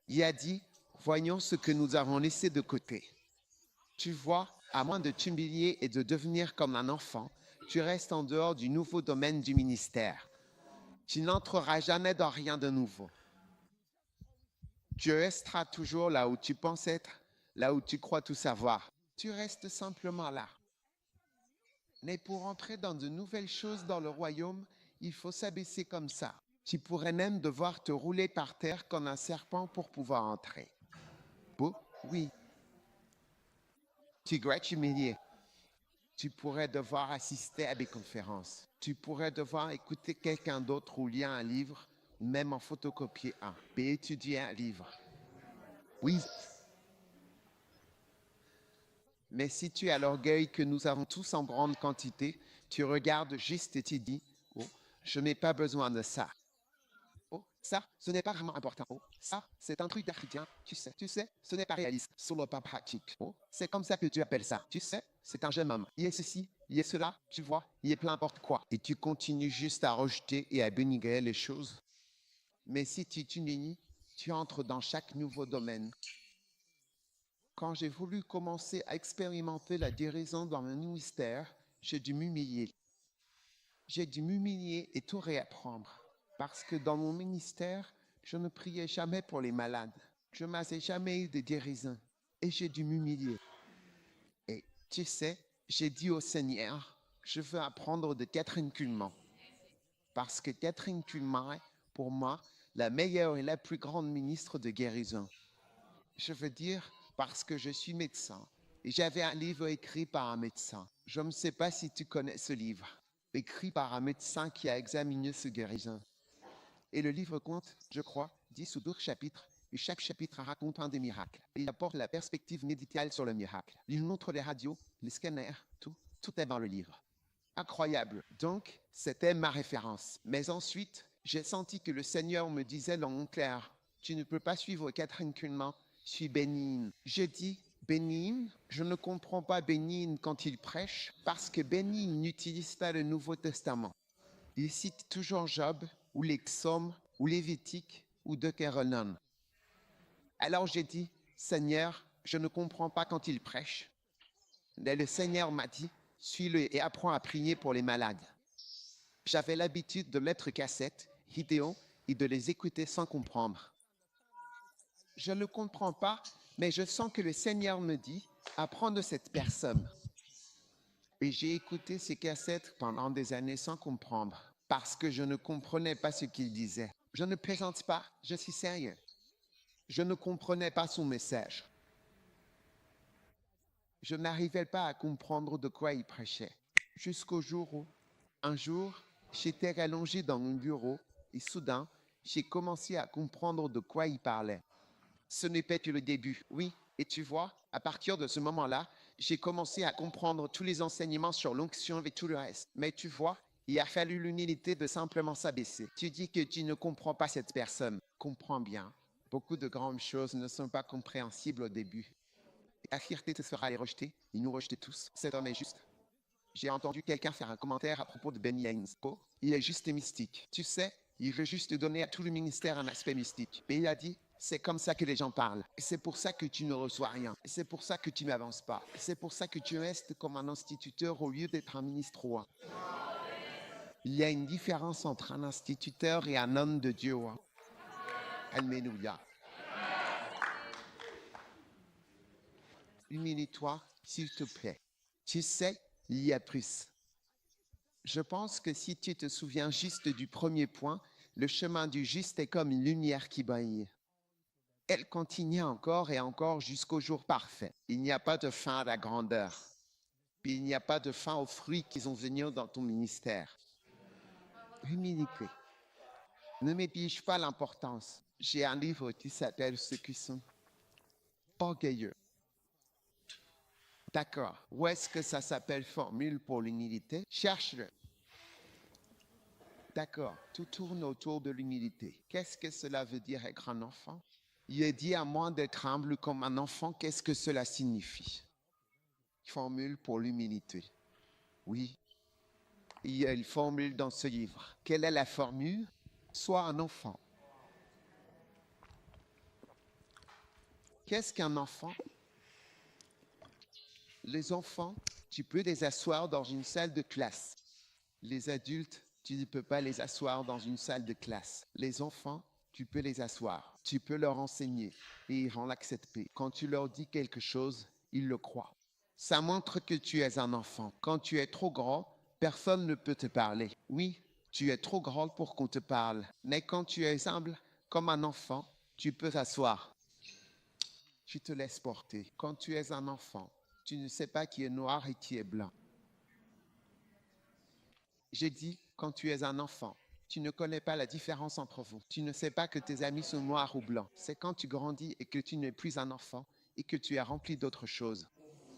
Il a dit « Voyons ce que nous avons laissé de côté. » Tu vois, à moins de t'humilier et de devenir comme un enfant, tu restes en dehors du nouveau domaine du ministère. Tu n'entreras jamais dans rien de nouveau. Tu resteras toujours là où tu penses être, là où tu crois tout savoir. Tu restes simplement là. Mais pour entrer dans de nouvelles choses dans le royaume, il faut s'abaisser comme ça. Tu pourrais même devoir te rouler par terre comme un serpent pour pouvoir entrer. Oh, oui. Tu pourrais t'humilier. Tu pourrais devoir assister à des conférences. Tu pourrais devoir écouter quelqu'un d'autre ou lire un livre, ou même en photocopier un, et étudier un livre. Oui. Mais si tu as l'orgueil que nous avons tous en grande quantité, tu regardes juste et tu dis, oh, je n'ai pas besoin de ça. Oh, ça, ce n'est pas vraiment important. Oh, ça, c'est un truc d'Africain. Tu sais, ce n'est pas réaliste, solo pas pratique. Oh, c'est comme ça que tu appelles ça. Tu sais, c'est un jeune homme. Il est ceci, il est cela, tu vois, il est plein n'importe quoi. Et tu continues juste à rejeter et à dénigrer les choses. Mais si tu t'unies, tu entres dans chaque nouveau domaine. Quand j'ai voulu commencer à expérimenter la guérison dans mon ministère, j'ai dû m'humilier. J'ai dû m'humilier et tout réapprendre. Parce que dans mon ministère, je ne priais jamais pour les malades. Je n'avais jamais eu de guérison. Et j'ai dû m'humilier. Et tu sais, j'ai dit au Seigneur, je veux apprendre de Catherine Kuhlman. Parce que Catherine Kuhlman est, pour moi, la meilleure et la plus grande ministre de guérison. Je veux dire, parce que je suis médecin. Et j'avais un livre écrit par un médecin. Je ne sais pas si tu connais ce livre. Écrit par un médecin qui a examiné ce guérison. Et le livre compte, je crois, 10 ou 12 chapitres, et chaque chapitre raconte un des miracles. Et il apporte la perspective médicale sur le miracle. Il montre les radios, les scanners, tout est dans le livre. Incroyable. Donc, c'était ma référence. Mais ensuite, j'ai senti que le Seigneur me disait dans mon clair, tu ne peux pas suivre Catherine Kuhlman, suis bénigne. Je dis, bénigne, je ne comprends pas bénigne quand il prêche, parce que bénigne n'utilise pas le Nouveau Testament. Il cite toujours Job, ou les psaumes, ou Lévitique, ou Deutéronome. Alors j'ai dit, Seigneur, je ne comprends pas quand il prêche. Mais le Seigneur m'a dit, suis-le et apprends à prier pour les malades. J'avais l'habitude de mettre cassettes, vidéos, et de les écouter sans comprendre. Je ne comprends pas, mais je sens que le Seigneur me dit, apprends de cette personne. Et j'ai écouté ces cassettes pendant des années sans comprendre, parce que je ne comprenais pas ce qu'il disait. Je ne plaisante pas, je suis sérieux. Je ne comprenais pas son message. Je n'arrivais pas à comprendre de quoi il prêchait. Jusqu'au jour où, un jour, j'étais allongé dans mon bureau et soudain, j'ai commencé à comprendre de quoi il parlait. Ce n'était que le début, oui. Et tu vois, à partir de ce moment-là, j'ai commencé à comprendre tous les enseignements sur l'onction et tout le reste. Mais tu vois, il a fallu l'humilité de simplement s'abaisser. Tu dis que tu ne comprends pas cette personne. Comprends bien. Beaucoup de grandes choses ne sont pas compréhensibles au début. La fierté te fera les rejeter. Ils nous rejetaient tous. Cet homme est juste. J'ai entendu quelqu'un faire un commentaire à propos de Benny Hinn. Oh, il est juste mystique. Tu sais, il veut juste donner à tout le ministère un aspect mystique. Et il a dit, c'est comme ça que les gens parlent. Et c'est pour ça que tu ne reçois rien. Et c'est pour ça que tu n'avances pas. Et c'est pour ça que tu restes comme un instituteur au lieu d'être un ministre roi. Il y a une différence entre un instituteur et un homme de Dieu. Alléluia. Humilie-toi, s'il te plaît. Tu sais, il y a plus. Je pense que si tu te souviens juste du premier point, le chemin du juste est comme une lumière qui brille. Elle continue encore et encore jusqu'au jour parfait. Il n'y a pas de fin à la grandeur. Puis il n'y a pas de fin aux fruits qui vont venir dans ton ministère. Humilité. Ne néglige pas l'importance. J'ai un livre qui s'appelle Ceux qui sont orgueilleux. D'accord. Où est-ce que ça s'appelle formule pour l'humilité? Cherche-le. D'accord. Tout tourne autour de l'humilité. Qu'est-ce que cela veut dire être un enfant? Il est dit à moi d'être humble comme un enfant. Qu'est-ce que cela signifie? Formule pour l'humilité. Oui. Il y a une formule dans ce livre. Quelle est la formule? Sois un enfant. Qu'est-ce qu'un enfant? Les enfants, tu peux les asseoir dans une salle de classe. Les adultes, tu ne peux pas les asseoir dans une salle de classe. Les enfants, tu peux les asseoir. Tu peux leur enseigner et ils vont l'accepter. Quand tu leur dis quelque chose, ils le croient. Ça montre que tu es un enfant. Quand tu es trop grand, personne ne peut te parler. Oui, tu es trop grand pour qu'on te parle. Mais quand tu es humble, comme un enfant, tu peux t'asseoir. Tu te laisses porter. Quand tu es un enfant, tu ne sais pas qui est noir et qui est blanc. J'ai dit, quand tu es un enfant, tu ne connais pas la différence entre vous. Tu ne sais pas que tes amis sont noirs ou blancs. C'est quand tu grandis et que tu n'es plus un enfant et que tu es rempli d'autres choses.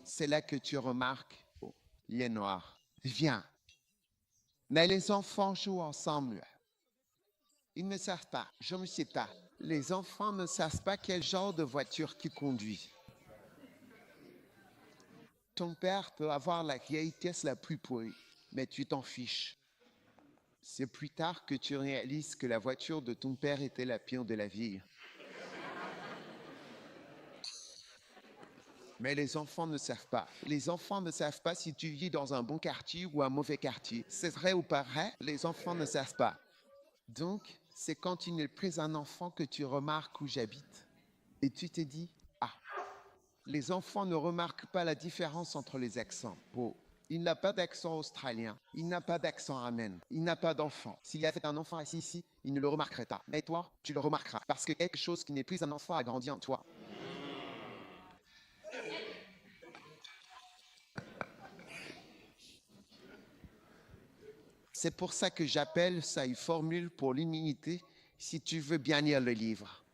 C'est là que tu remarques, oh, il est noir. Viens. Mais les enfants jouent ensemble. Ils ne savent pas, je ne sais pas. Les enfants ne savent pas quel genre de voiture tu conduis. Ton père peut avoir la vieille caisse la plus pourrie, mais tu t'en fiches. C'est plus tard que tu réalises que la voiture de ton père était la pire de la ville. Mais les enfants ne savent pas. Les enfants ne savent pas si tu vis dans un bon quartier ou un mauvais quartier. C'est vrai ou pas vrai? Les enfants ne savent pas. Donc, c'est quand tu n'es plus un enfant que tu remarques où j'habite. Et tu te dis, ah, les enfants ne remarquent pas la différence entre les accents. Bon, il n'a pas d'accent australien, il n'a pas d'accent arménien, il n'a pas d'enfant. S'il y avait un enfant assis ici, il ne le remarquerait pas. Mais toi, tu le remarqueras, parce que quelque chose qui n'est plus un enfant a grandi en toi. C'est pour ça que j'appelle ça une formule pour l'humilité, si tu veux bien lire le livre.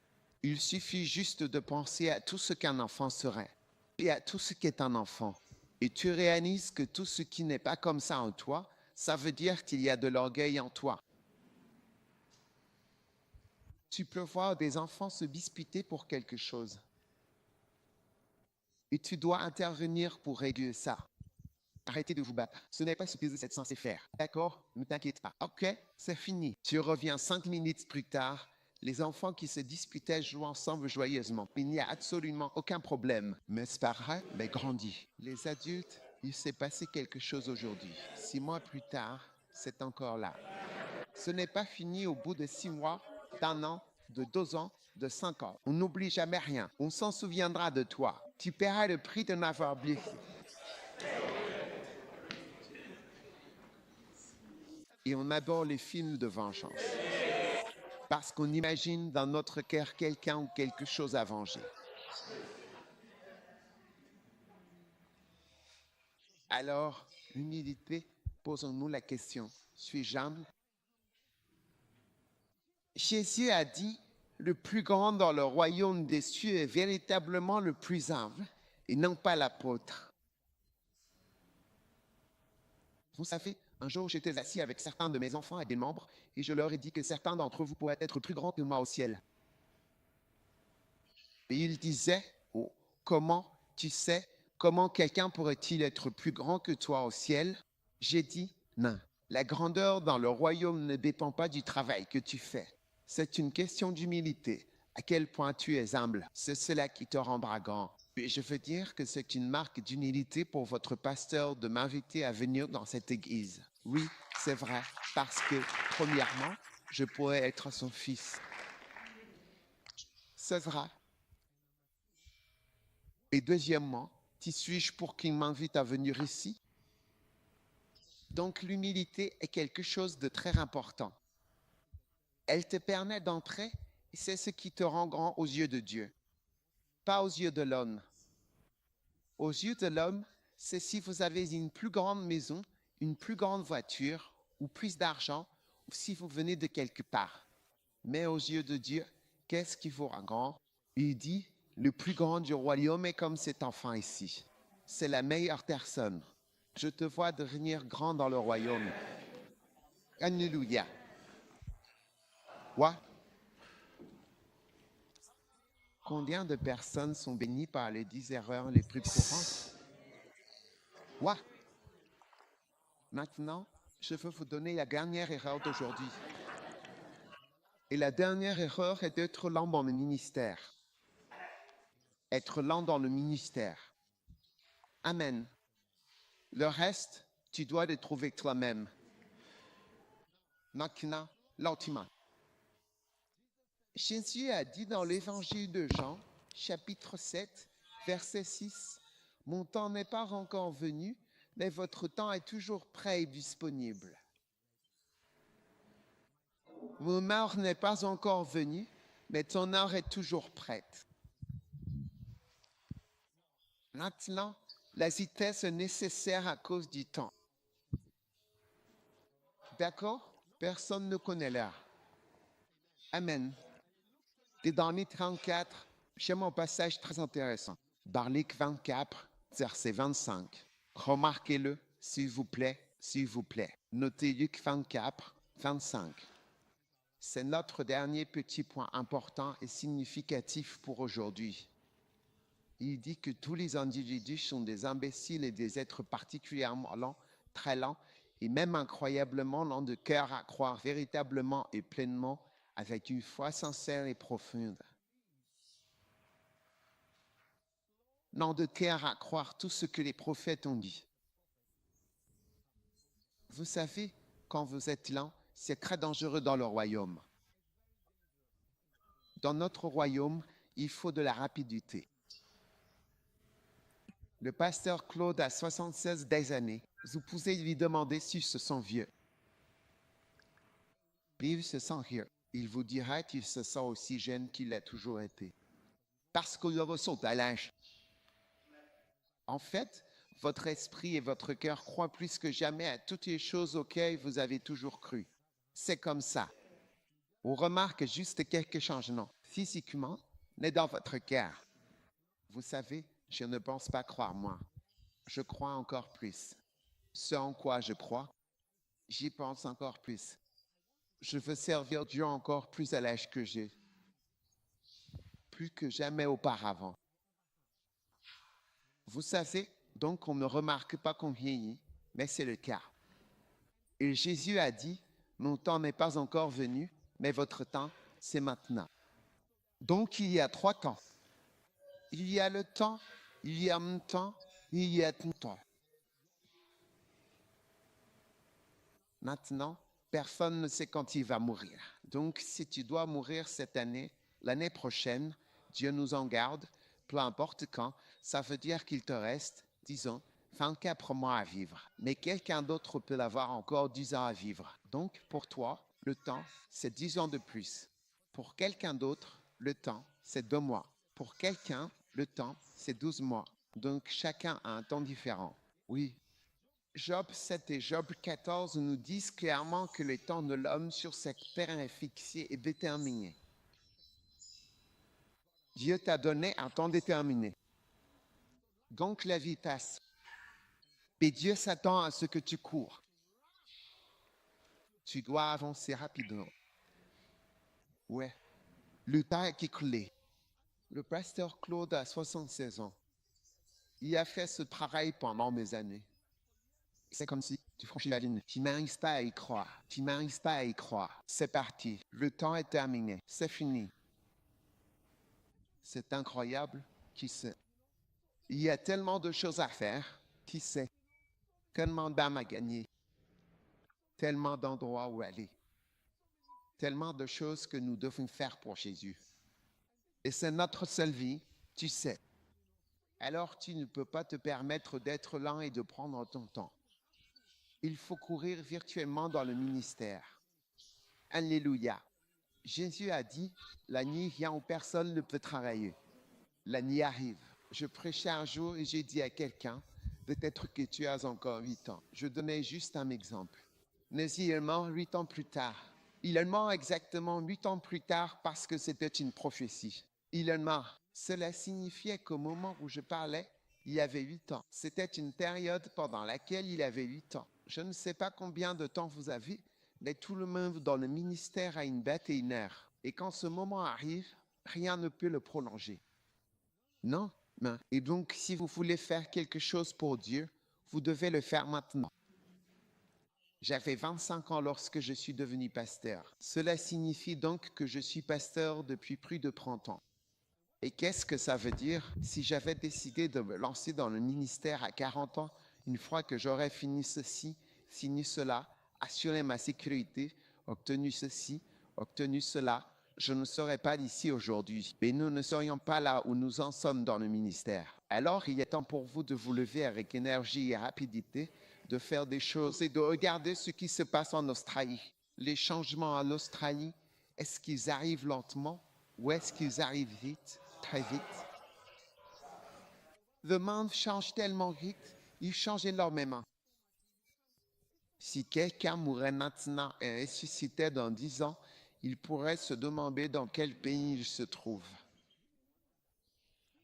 Il suffit juste de penser à tout ce qu'un enfant serait, et à tout ce qu'est un enfant. Et tu réalises que tout ce qui n'est pas comme ça en toi, ça veut dire qu'il y a de l'orgueil en toi. Tu peux voir des enfants se disputer pour quelque chose. Et tu dois intervenir pour régler ça. Arrêtez de vous battre. Ce n'est pas ce que vous êtes censé faire. D'accord? Ne t'inquiète pas. Ok, c'est fini. Tu reviens 5 minutes plus tard. Les enfants qui se disputaient jouent ensemble joyeusement. Il n'y a absolument aucun problème. Mais c'est pas grave, mais grandit. Les adultes, il s'est passé quelque chose aujourd'hui. 6 mois plus tard, c'est encore là. Ce n'est pas fini au bout de 6 mois, d'un an, de 2 ans, de 5 ans. On n'oublie jamais rien. On s'en souviendra de toi. Tu paieras le prix de n'avoir blessé. Et on adore les films de vengeance. Parce qu'on imagine dans notre cœur quelqu'un ou quelque chose à venger. Alors, l'humilité, posons-nous la question, suis-je humble? Jésus a dit, le plus grand dans le royaume des cieux est véritablement le plus humble et non pas l'apôtre. Vous savez, un jour j'étais assis avec certains de mes enfants et des membres et je leur ai dit que certains d'entre vous pourraient être plus grands que moi au ciel. Et ils disaient, oh, comment tu sais, comment quelqu'un pourrait-il être plus grand que toi au ciel? J'ai dit, non, la grandeur dans le royaume ne dépend pas du travail que tu fais. C'est une question d'humilité. À quel point tu es humble, c'est cela qui te rendra grand. Et je veux dire que c'est une marque d'humilité pour votre pasteur de m'inviter à venir dans cette église. Oui, c'est vrai, parce que, premièrement, je pourrais être son fils. C'est vrai. Et deuxièmement, qui suis-je pour qu'il m'invite à venir ici? Donc l'humilité est quelque chose de très important. Elle te permet d'entrer et c'est ce qui te rend grand aux yeux de Dieu, pas aux yeux de l'homme. Aux yeux de l'homme, c'est si vous avez une plus grande maison, une plus grande voiture ou plus d'argent ou si vous venez de quelque part. Mais aux yeux de Dieu, qu'est-ce qui vous rend grand? Il dit, le plus grand du royaume est comme cet enfant ici. C'est la meilleure personne. Je te vois devenir grand dans le royaume. Alléluia. Ouais. Combien de personnes sont bénies par les 10 erreurs les plus courantes? Ouais. Maintenant, je veux vous donner la dernière erreur d'aujourd'hui. Et la dernière erreur est d'être lent dans le ministère. Être lent dans le ministère. Amen. Le reste, tu dois le trouver toi-même. Maintenant, l'ultime. Jésus a dit dans l'évangile de Jean, chapitre 7, verset 6, « Mon temps n'est pas encore venu, mais votre temps est toujours prêt et disponible. » Mon heure n'est pas encore venue, mais ton heure est toujours prête. Maintenant, la vitesse est nécessaire à cause du temps. D'accord? Personne ne connaît l'heure. Amen. Dans Luc 34, j'aime un passage très intéressant. Dans Luc 24, verset 25. Remarquez-le, s'il vous plaît, s'il vous plaît. Notez Luc 24, 25. C'est notre dernier petit point important et significatif pour aujourd'hui. Il dit que tous les individus sont des imbéciles et des êtres particulièrement lents, très lents, et même incroyablement lents de cœur à croire véritablement et pleinement avec une foi sincère et profonde. Lents de cœur à croire tout ce que les prophètes ont dit. Vous savez, quand vous êtes lent, c'est très dangereux dans le royaume. Dans notre royaume, il faut de la rapidité. Le pasteur Claude a 76 années. Vous pouvez lui demander s'il se sent vieux. Puis il se sent vieux. Il vous dira qu'il se sent aussi jeune qu'il l'a toujours été. Parce qu'il ressent à l'âge. En fait, votre esprit et votre cœur croient plus que jamais à toutes les choses auxquelles vous avez toujours cru. C'est comme ça. On remarque juste quelques changements physiquement, mais dans votre cœur. Vous savez, je ne pense pas croire moi. Je crois encore plus. Ce en quoi je crois, j'y pense encore plus. Je veux servir Dieu encore plus à l'âge que j'ai. Plus que jamais auparavant. Vous savez, donc on ne remarque pas qu'on vieillit, mais c'est le cas. Et Jésus a dit, mon temps n'est pas encore venu, mais votre temps, c'est maintenant. Donc il y a 3 temps. Il y a le temps, il y a mon temps, il y a ton temps. Maintenant, personne ne sait quand il va mourir. Donc si tu dois mourir cette année, l'année prochaine, Dieu nous en garde, peu importe quand, ça veut dire qu'il te reste, disons, 24 mois à vivre. Mais quelqu'un d'autre peut avoir encore 10 ans à vivre. Donc pour toi, le temps, c'est 10 ans de plus. Pour quelqu'un d'autre, le temps, c'est 2 mois. Pour quelqu'un, le temps, c'est 12 mois. Donc chacun a un temps différent. Oui. Job 7 et Job 14 nous disent clairement que le temps de l'homme sur cette terre est fixé et déterminé. Dieu t'a donné un temps déterminé. Donc la vie passe. Et Dieu s'attend à ce que tu cours. Tu dois avancer rapidement. Ouais. Le temps est écoulé. Le pasteur Claude a 76 ans. Il a fait ce travail pendant des années. C'est comme si tu franchis la ligne. Tu n'arrives pas à y croire. Tu n'arrives pas à y croire. C'est parti. Le temps est terminé. C'est fini. C'est incroyable. Qui sait? Il y a tellement de choses à faire. Qui sait? Tellement d'âmes à gagner. Tellement d'endroits où aller. Tellement de choses que nous devons faire pour Jésus. Et c'est notre seule vie. Tu sais. Alors tu ne peux pas te permettre d'être lent et de prendre ton temps. Il faut courir virtuellement dans le ministère. Alléluia. Jésus a dit, la nuit vient où personne ne peut travailler. La nuit arrive. Je prêchais un jour et j'ai dit à quelqu'un, peut-être que tu as encore 8 ans. Je donnais juste un exemple. Mais il meurt 8 ans plus tard. Il est mort exactement 8 ans plus tard parce que c'était une prophétie. Il est mort. Cela signifiait qu'au moment où je parlais, il avait 8 ans. C'était une période pendant laquelle il avait 8 ans. Je ne sais pas combien de temps vous avez, mais tout le monde dans le ministère a une date et une heure. Et quand ce moment arrive, rien ne peut le prolonger. Non? Et donc, si vous voulez faire quelque chose pour Dieu, vous devez le faire maintenant. J'avais 25 ans lorsque je suis devenu pasteur. Cela signifie donc que je suis pasteur depuis plus de 30 ans. Et qu'est-ce que ça veut dire? Si j'avais décidé de me lancer dans le ministère à 40 ans, une fois que j'aurais fini ceci, fini cela, assuré ma sécurité, obtenu ceci, obtenu cela, je ne serais pas ici aujourd'hui. Mais nous ne serions pas là où nous en sommes dans le ministère. Alors, il est temps pour vous de vous lever avec énergie et rapidité, de faire des choses et de regarder ce qui se passe en Australie. Les changements en Australie, est-ce qu'ils arrivent lentement ou est-ce qu'ils arrivent vite, très vite? Le monde change tellement vite, il change énormément. Si quelqu'un mourait maintenant et ressuscitait dans 10 ans, il pourrait se demander dans quel pays il se trouve.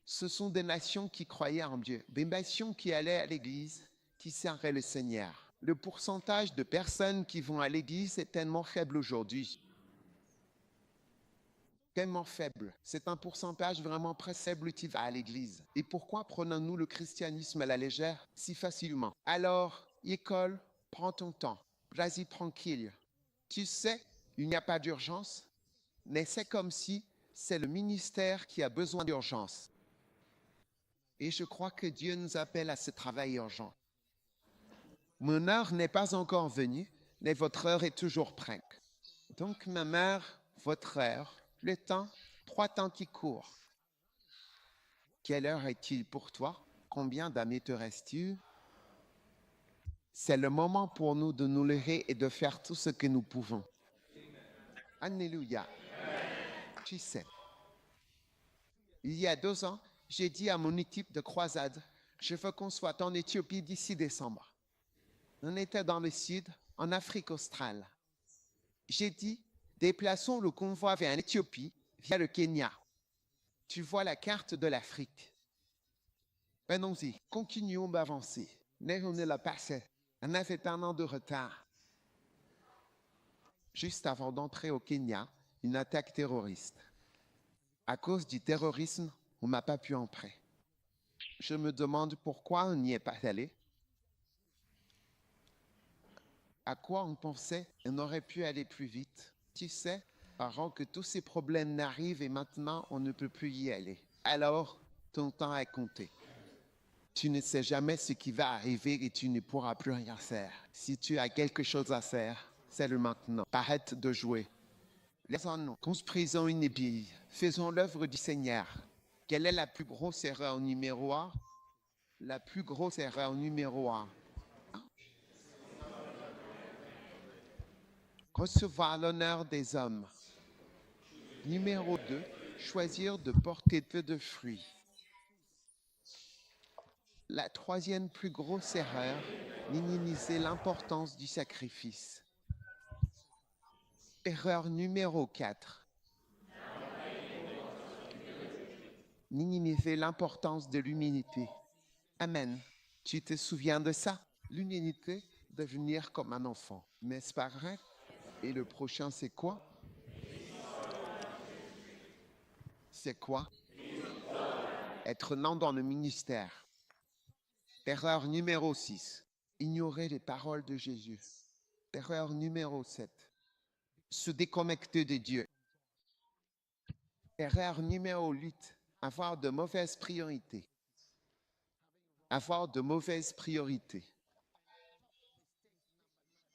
Ce sont des nations qui croyaient en Dieu, des nations qui allaient à l'église, qui servaient le Seigneur. Le pourcentage de personnes qui vont à l'église est tellement faible aujourd'hui. Tellement faible. C'est un pourcentage vraiment très faible qui va à l'église. Et pourquoi prenons-nous le christianisme à la légère si facilement? Alors, école, prends ton temps. Vas-y tranquille. Tu sais, il n'y a pas d'urgence, mais c'est comme si c'est le ministère qui a besoin d'urgence. Et je crois que Dieu nous appelle à ce travail urgent. Mon heure n'est pas encore venue, mais votre heure est toujours prête. Donc, ma mère, votre heure, le temps, 3 temps qui courent. Quelle heure est-il pour toi? Combien d'années te reste-t-il? C'est le moment pour nous de nous lever et de faire tout ce que nous pouvons. Alléluia. Tu sais, il y a 2 ans, j'ai dit à mon équipe de croisade, je veux qu'on soit en Éthiopie d'ici décembre. On était dans le sud, en Afrique australe. J'ai dit, déplaçons le convoi vers l'Éthiopie via le Kenya. Tu vois la carte de l'Afrique. Allons-y, continuons d'avancer. Mais on ne l'a pas fait. On avait 1 an de retard. Juste avant d'entrer au Kenya, une attaque terroriste. À cause du terrorisme, on n'a pas pu entrer. Je me demande pourquoi on n'y est pas allé. À quoi on pensait on aurait pu aller plus vite? Tu sais, avant que tous ces problèmes n'arrivent et maintenant on ne peut plus y aller. Alors, ton temps est compté. Tu ne sais jamais ce qui va arriver et tu ne pourras plus rien faire. Si tu as quelque chose à faire, c'est le maintenant. Arrête de jouer. Laissons-nous. Construisons une église. Faisons l'œuvre du Seigneur. Quelle est la plus grosse erreur numéro 1? La plus grosse erreur numéro 1. Recevoir l'honneur des hommes. Numéro 2, choisir de porter peu de fruits. La 3e plus grosse erreur, minimiser l'importance du sacrifice. Erreur numéro 4, minimiser l'importance de l'humilité. Amen. Tu te souviens de ça? L'humilité, devenir comme un enfant. N'est-ce pas vrai? Et le prochain, c'est quoi? C'est quoi? Être lent dans le ministère. Erreur numéro 6, ignorer les paroles de Jésus. Erreur numéro 7, se déconnecter de Dieu. Erreur numéro 8, avoir de mauvaises priorités. Avoir de mauvaises priorités.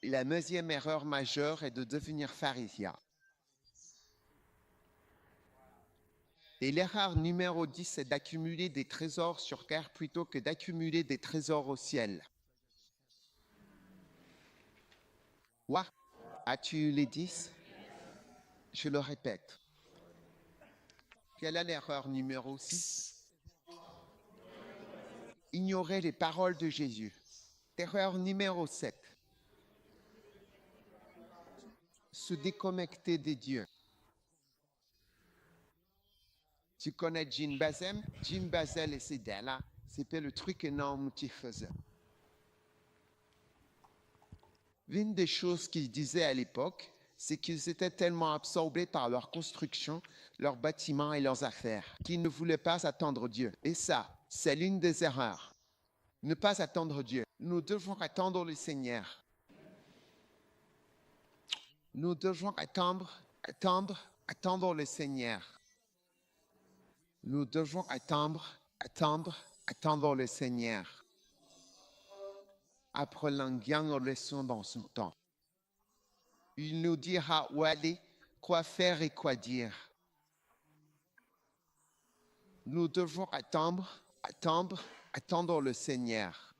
La 9e erreur majeure est de devenir pharisien. Et l'erreur numéro 10 est d'accumuler des trésors sur terre plutôt que d'accumuler des trésors au ciel. Quoi? As-tu eu les 10? Je le répète. Quelle est l'erreur numéro 6? Ignorer les paroles de Jésus. Erreur numéro 7. Se déconnecter de Dieu. Tu connais Jean Bazem? Jean Bazel et ses là, c'était le truc énorme qu'il faisait. L'une des choses qu'ils disaient à l'époque, c'est qu'ils étaient tellement absorbés par leur construction, leurs bâtiments et leurs affaires, qu'ils ne voulaient pas attendre Dieu. Et ça, c'est l'une des erreurs. Ne pas attendre Dieu. Nous devons attendre le Seigneur. Nous devons attendre le Seigneur. Nous devons attendre le Seigneur. Apprenons bien nos leçons dans son temps. Il nous dira où aller, quoi faire et quoi dire. Nous devons attendre le Seigneur.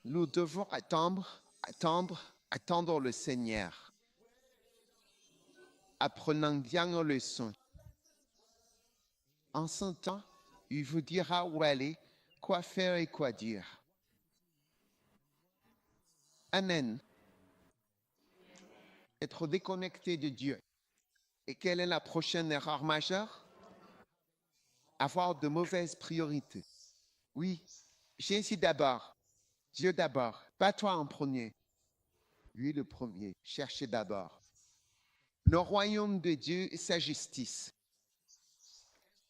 Nous devons attendre le Seigneur. Apprenons bien nos leçons. En ce temps, il vous dira où aller, quoi faire et quoi dire. Amen. Être déconnecté de Dieu. Et quelle est la prochaine erreur majeure? Avoir de mauvaises priorités. Oui, Jésus d'abord, Dieu d'abord, pas toi en premier. Lui le premier, cherchez d'abord le royaume de Dieu et sa justice.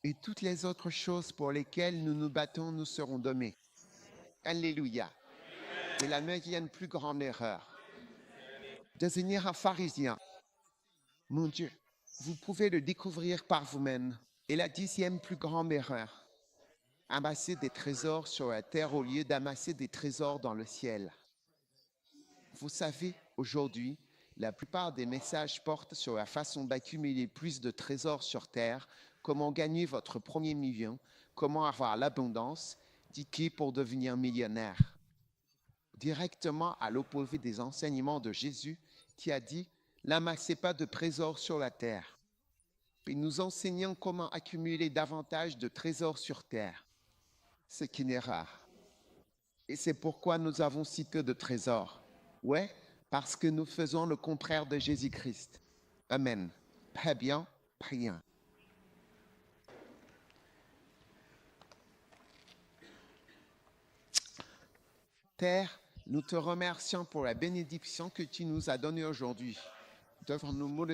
Et toutes les autres choses pour lesquelles nous nous battons nous seront données. Alléluia. Et la neuvième plus grande erreur, devenir un pharisien. Mon Dieu, vous pouvez le découvrir par vous-même. Et la 10e plus grande erreur, amasser des trésors sur la terre au lieu d'amasser des trésors dans le ciel. Vous savez, aujourd'hui, la plupart des messages portent sur la façon d'accumuler plus de trésors sur terre, comment gagner votre premier million, comment avoir l'abondance, dit-il pour devenir millionnaire. Directement à l'opposé des enseignements de Jésus, qui a dit « N'amassez pas de trésors sur la terre ». Et nous enseignons comment accumuler davantage de trésors sur terre, ce qui n'est rare. Et c'est pourquoi nous avons si peu de trésors. Ouais, parce que nous faisons le contraire de Jésus-Christ. Amen. Pas bien, rien. Père, nous te remercions pour la bénédiction que tu nous as donnée aujourd'hui. Devons-nous nous